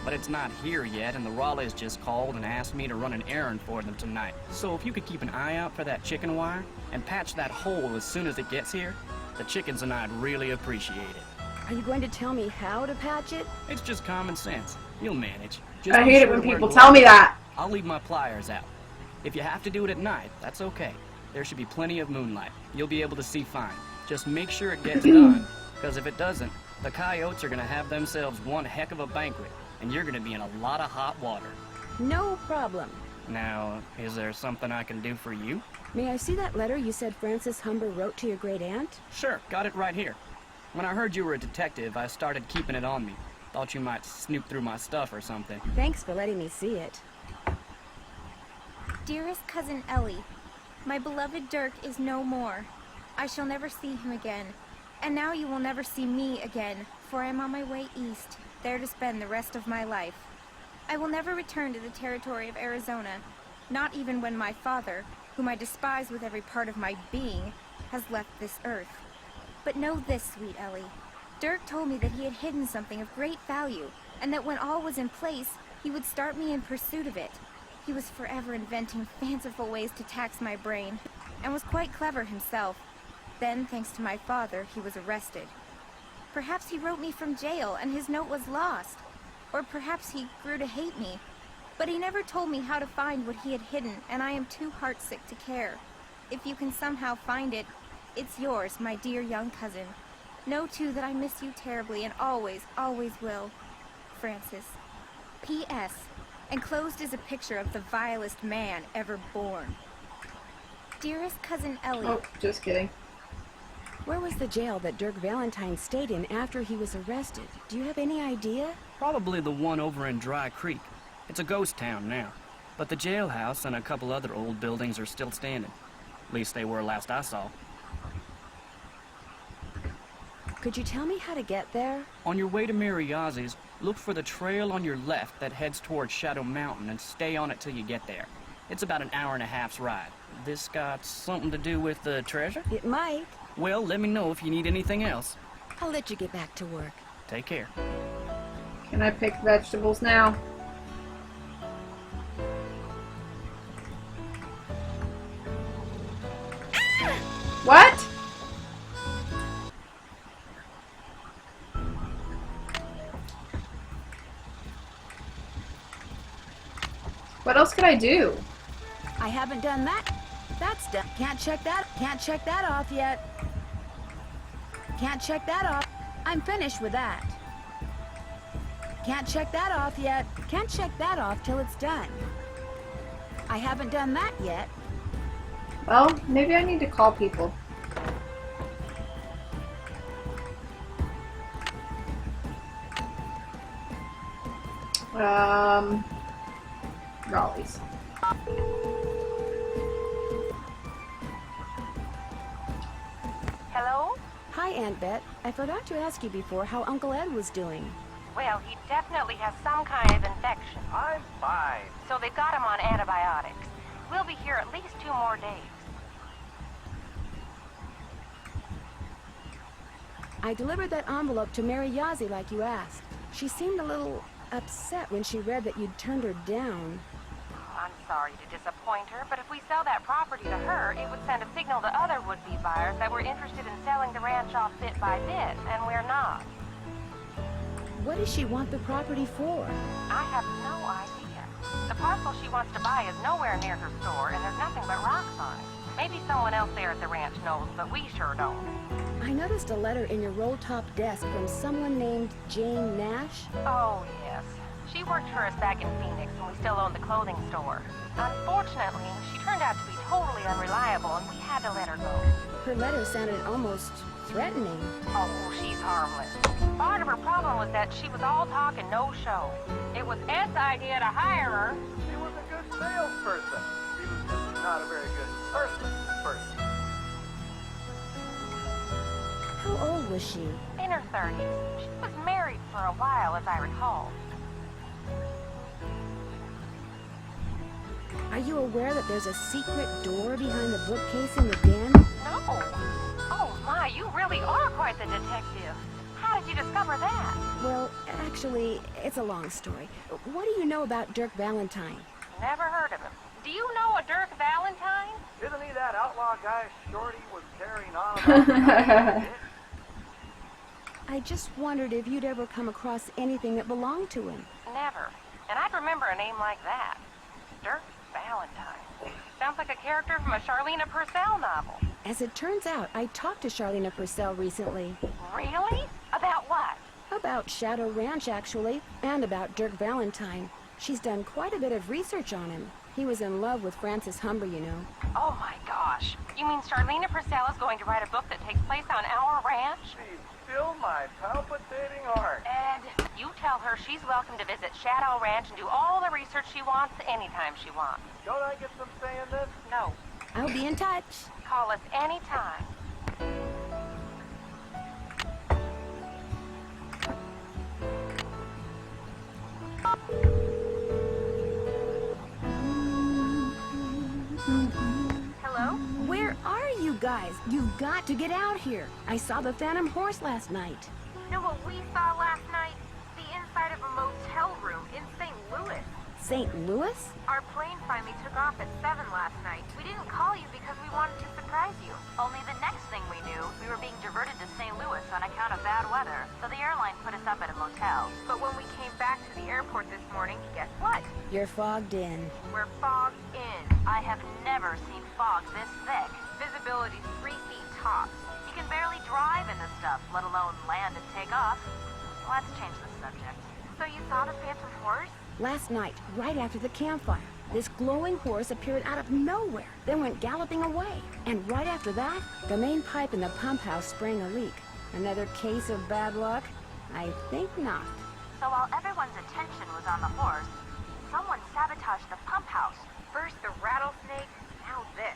But it's not here yet, and the Raleighs just called and asked me to run an errand for them tonight. So if you could keep an eye out for that chicken wire, and patch that hole as soon as it gets here, the chickens and I'd really appreciate it.
Are you going to tell me how to patch it?
It's just common sense. You'll manage. Just
I
be
hate it
sure
when
to wear
people
gloves.
tell me that.
I'll leave my pliers out. If you have to do it at night, that's okay. There should be plenty of moonlight. You'll be able to see fine. Just make sure it gets done, because if it doesn't, the coyotes are gonna have themselves one heck of a banquet, and you're gonna be in a lot of hot water.
No problem.
Now, is there something I can do for you?
May I see that letter you said Francis Humber wrote to your great aunt?
Sure, got it right here. When I heard you were a detective, I started keeping it on me. Thought you might snoop through my stuff or something.
Thanks for letting me see it.
Dearest cousin Ellie, my beloved Dirk is no more. I shall never see him again. And now you will never see me again, for I am on my way east, there to spend the rest of my life. I will never return to the territory of Arizona, not even when my father, whom I despise with every part of my being, has left this earth. But know this, sweet Ellie. Dirk told me that he had hidden something of great value, and that when all was in place, he would start me in pursuit of it. He was forever inventing fanciful ways to tax my brain, and was quite clever himself. Then, thanks to my father, he was arrested. Perhaps he wrote me from jail, and his note was lost. Or perhaps he grew to hate me. But he never told me how to find what he had hidden, and I am too heartsick to care. If you can somehow find it, it's yours, my dear young cousin. Know, too, that I miss you terribly and always, always will. Francis. P.S. Enclosed is a picture of the vilest man ever born. Dearest Cousin Ellie.
Oh, just kidding.
Where was the jail that Dirk Valentine stayed in after he was arrested? Do you have any idea?
Probably the one over in Dry Creek. It's a ghost town now. But the jailhouse and a couple other old buildings are still standing. At least they were last I saw.
Could you tell me how to get there?
On your way to Mariazi's, look for the trail on your left that heads towards Shadow Mountain and stay on it till you get there. It's about an hour and a half's ride. This got something to do with the treasure?
It might.
Well, let me know if you need anything else.
I'll let you get back to work.
Take care.
Can I pick vegetables now? What? What else could I do?
I haven't done that. That's done. Can't check that off yet. Can't check that off. I'm finished with that. Can't check that off yet. Can't check that off till it's done. I haven't done that yet.
Well, maybe I need to call people. Raleigh's.
Hello?
Hi, Aunt Bet. I forgot to ask you before how Uncle Ed was doing.
Well, he definitely has some kind of infection.
I'm fine.
So they've got him on antibiotics. We'll be here at least 2 more days.
I delivered that envelope to Mary Yazzie like you asked. She seemed a little upset when she read that you'd turned her down.
I'm sorry to disappoint her, but if we sell that property to her, it would send a signal to other would-be buyers that we're interested in selling the ranch off bit by bit, and we're not.
What does she want the property for?
I have no idea. The parcel she wants to buy is nowhere near her store, and there's nothing but rocks on it. Maybe someone else there at the ranch knows, but we sure don't.
I noticed a letter in your roll-top desk from someone named Jane Nash.
Oh, yes. She worked for us back in Phoenix when we still owned the clothing store. Unfortunately, she turned out to be totally unreliable, and we had to let her go.
Her letter sounded almost threatening.
Oh, she's harmless. Part of her problem was that she was all talk and no show. It was Ed's idea to hire her.
She was a good salesperson. She was just not a very good person.
How old was she?
In her 30s. She was married for a while, as I recall.
Are you aware that there's a secret door behind the bookcase in the den?
No. Oh, my, you really are quite the detective. How did you discover that?
Well, actually, it's a long story. What do you know about Dirk Valentine?
Never heard of him. Do you know a Dirk Valentine?
Isn't he that outlaw guy Shorty was carrying on about?
I just wondered if you'd ever come across anything that belonged to him.
Never. And I'd remember a name like that. Dirk Valentine. Sounds like a character from a Charlene Purcell novel.
As it turns out, I talked to Charlene Purcell recently.
Really? About what?
About Shadow Ranch, actually, and about Dirk Valentine. She's done quite a bit of research on him. He was in love with Frances Humber, you know.
Oh my gosh. You mean Charlene Purcell is going to write a book that takes place on our ranch?
She's still my palpitating heart.
Ed, you tell her she's welcome to visit Shadow Ranch and do all the research she wants anytime she wants.
Don't I get some say in this?
No.
I'll be in touch.
Call us anytime. Hello?
Where are you guys? You've got to get out here. I saw the Phantom Horse last night.
Know what we saw last night? The inside of a motel room in St. Louis.
St. Louis?
Our plane finally took off at 7 last night. We didn't call you because we wanted to surprise you. Only the next thing we knew, we were being diverted to St. Louis on account of bad weather, so the airline put us up at a motel. But when we came back to the airport this morning, guess what?
You're fogged in.
We're fogged in. I have never seen fog this thick. Visibility's 3 feet tops. You can barely drive in this stuff, let alone land and take off. Let's change the subject. So you saw the phantom horse?
Last night, right after the campfire, this glowing horse appeared out of nowhere, then went galloping away. And right after that, the main pipe in the pump house sprang a leak. Another case of bad luck? I think not.
So while everyone's attention was on the horse, someone sabotaged the pump house. First the rattlesnake, now this.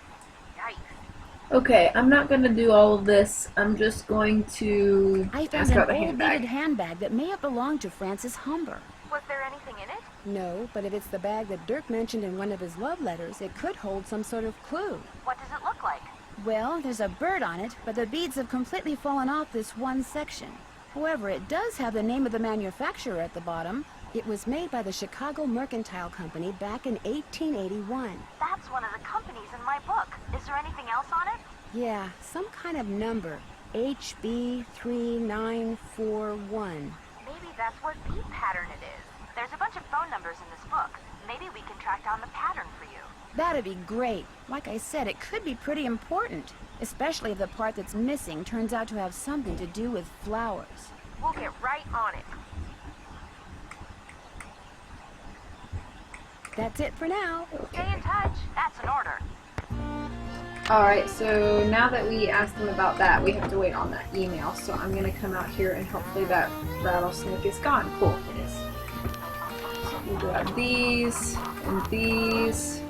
Yikes.
Okay, I'm not going to do all of this. I'm just going to
I found
ask
an
about the
old
handbag.
beaded handbag that may have belonged to Francis Humber.
Was there anything in it?
No, but if it's the bag that Dirk mentioned in one of his love letters, it could hold some sort of clue.
What does it look like?
Well, there's a bird on it, but the beads have completely fallen off this one section. However, it does have the name of the manufacturer at the bottom. It was made by the Chicago Mercantile Company back in 1881.
That's one of the companies in my book. Is there anything else on it?
Yeah, some kind of number. HB3941.
Maybe that's what bead pattern it is. There's a bunch of phone numbers in this book. Maybe we can track down the pattern for you.
That'd be great. Like I said, it could be pretty important. Especially if the part that's missing turns out to have something to do with flowers.
We'll get right on it.
That's it for now.
Stay in touch. That's an order.
Alright, so now that we asked them about that, we have to wait on that email. So I'm going to come out here and hopefully that rattlesnake is gone. Cool, it is. So we grab these and these.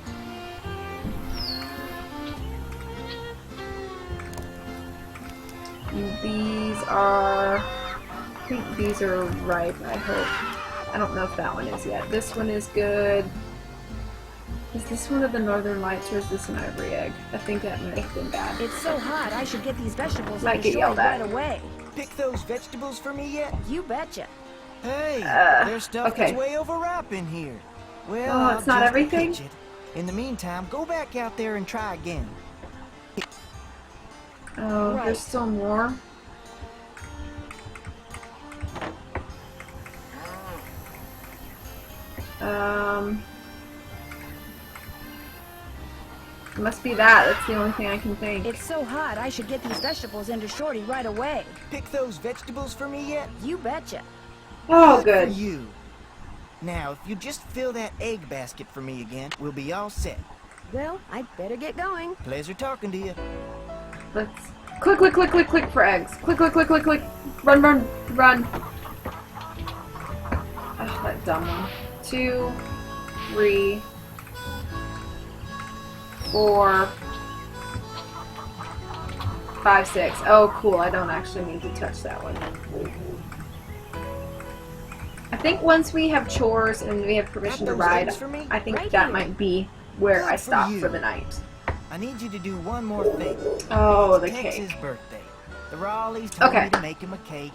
And these are, I think these are ripe, I hope. I don't know if that one is yet. This one is good. Is this one of the Northern Lights or is this an ivory egg? I think that might have been bad.
It's so hot, I should get these vegetables
Might get yelled at.
right away.
Pick those vegetables for me yet?
You betcha.
Hey, there's stuff
okay.
that's way overripe in here. Well,
Oh,
I'll
it's not
just
everything?
pitch it. In the meantime, go back out there and try again.
Oh,
Right.
there's still more. It must be that. That's the only thing I can think.
It's so hot, I should get these vegetables into Shorty right away.
Pick those vegetables for me yet?
You betcha.
Oh,
For
good.
you. Now, if you just fill that egg basket for me again, we'll be all set.
Well, I'd better get going.
Pleasure talking to you.
Let's click, click, click, click, click for eggs. Click, click, click, click, click. Run, run, run. Oh, that dumb one. 2, 3, 4, 5, 6. Oh, cool. I don't actually need to touch that one. I think once we have chores and we have permission to ride, I think that might be where I stop for the night.
I need you to do one more thing.
Oh, the
It's
cake.
Tex's birthday. The Raleighs told
Okay.
me to make him a cake.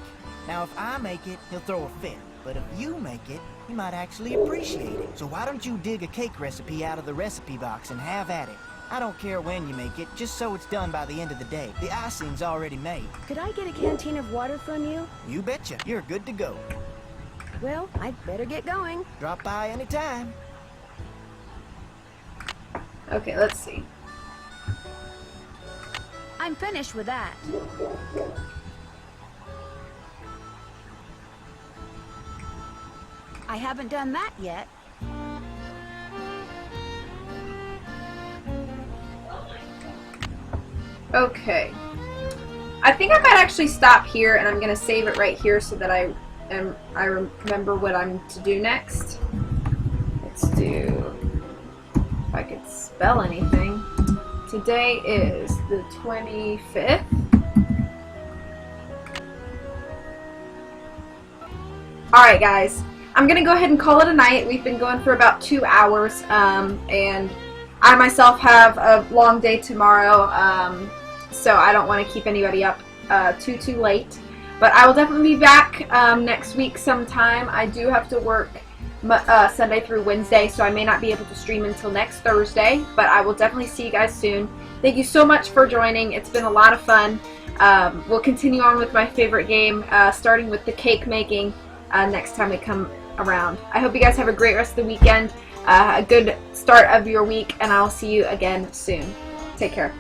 Now, if I make it, he'll throw a fit. But if you make it, he might actually appreciate it. So why don't you dig a cake recipe out of the recipe box and have at it? I don't care when you make it, just so it's done by the end of the day. The icing's already made.
Could I get a canteen of water from you?
You betcha. You're good to go.
Well, I'd better get going.
Drop by anytime.
Okay, let's see.
I'm finished with that. I haven't done that yet.
Okay. I think I might actually stop here and I'm going to save it right here so that I remember what I'm to do next. Let's do, if I could spell anything. Today is the 25th. Alright guys, I'm going to go ahead and call it a night. We've been going for about 2 hours and I myself have a long day tomorrow, so I don't want to keep anybody up too late. But I will definitely be back next week sometime. I do have to work Sunday through Wednesday, so I may not be able to stream until next Thursday, but I will definitely see you guys soon. Thank you so much for joining. It's been a lot of fun. We'll continue on with my favorite game, starting with the cake making next time we come around. I hope you guys have a great rest of the weekend, a good start of your week, and I'll see you again soon. Take care.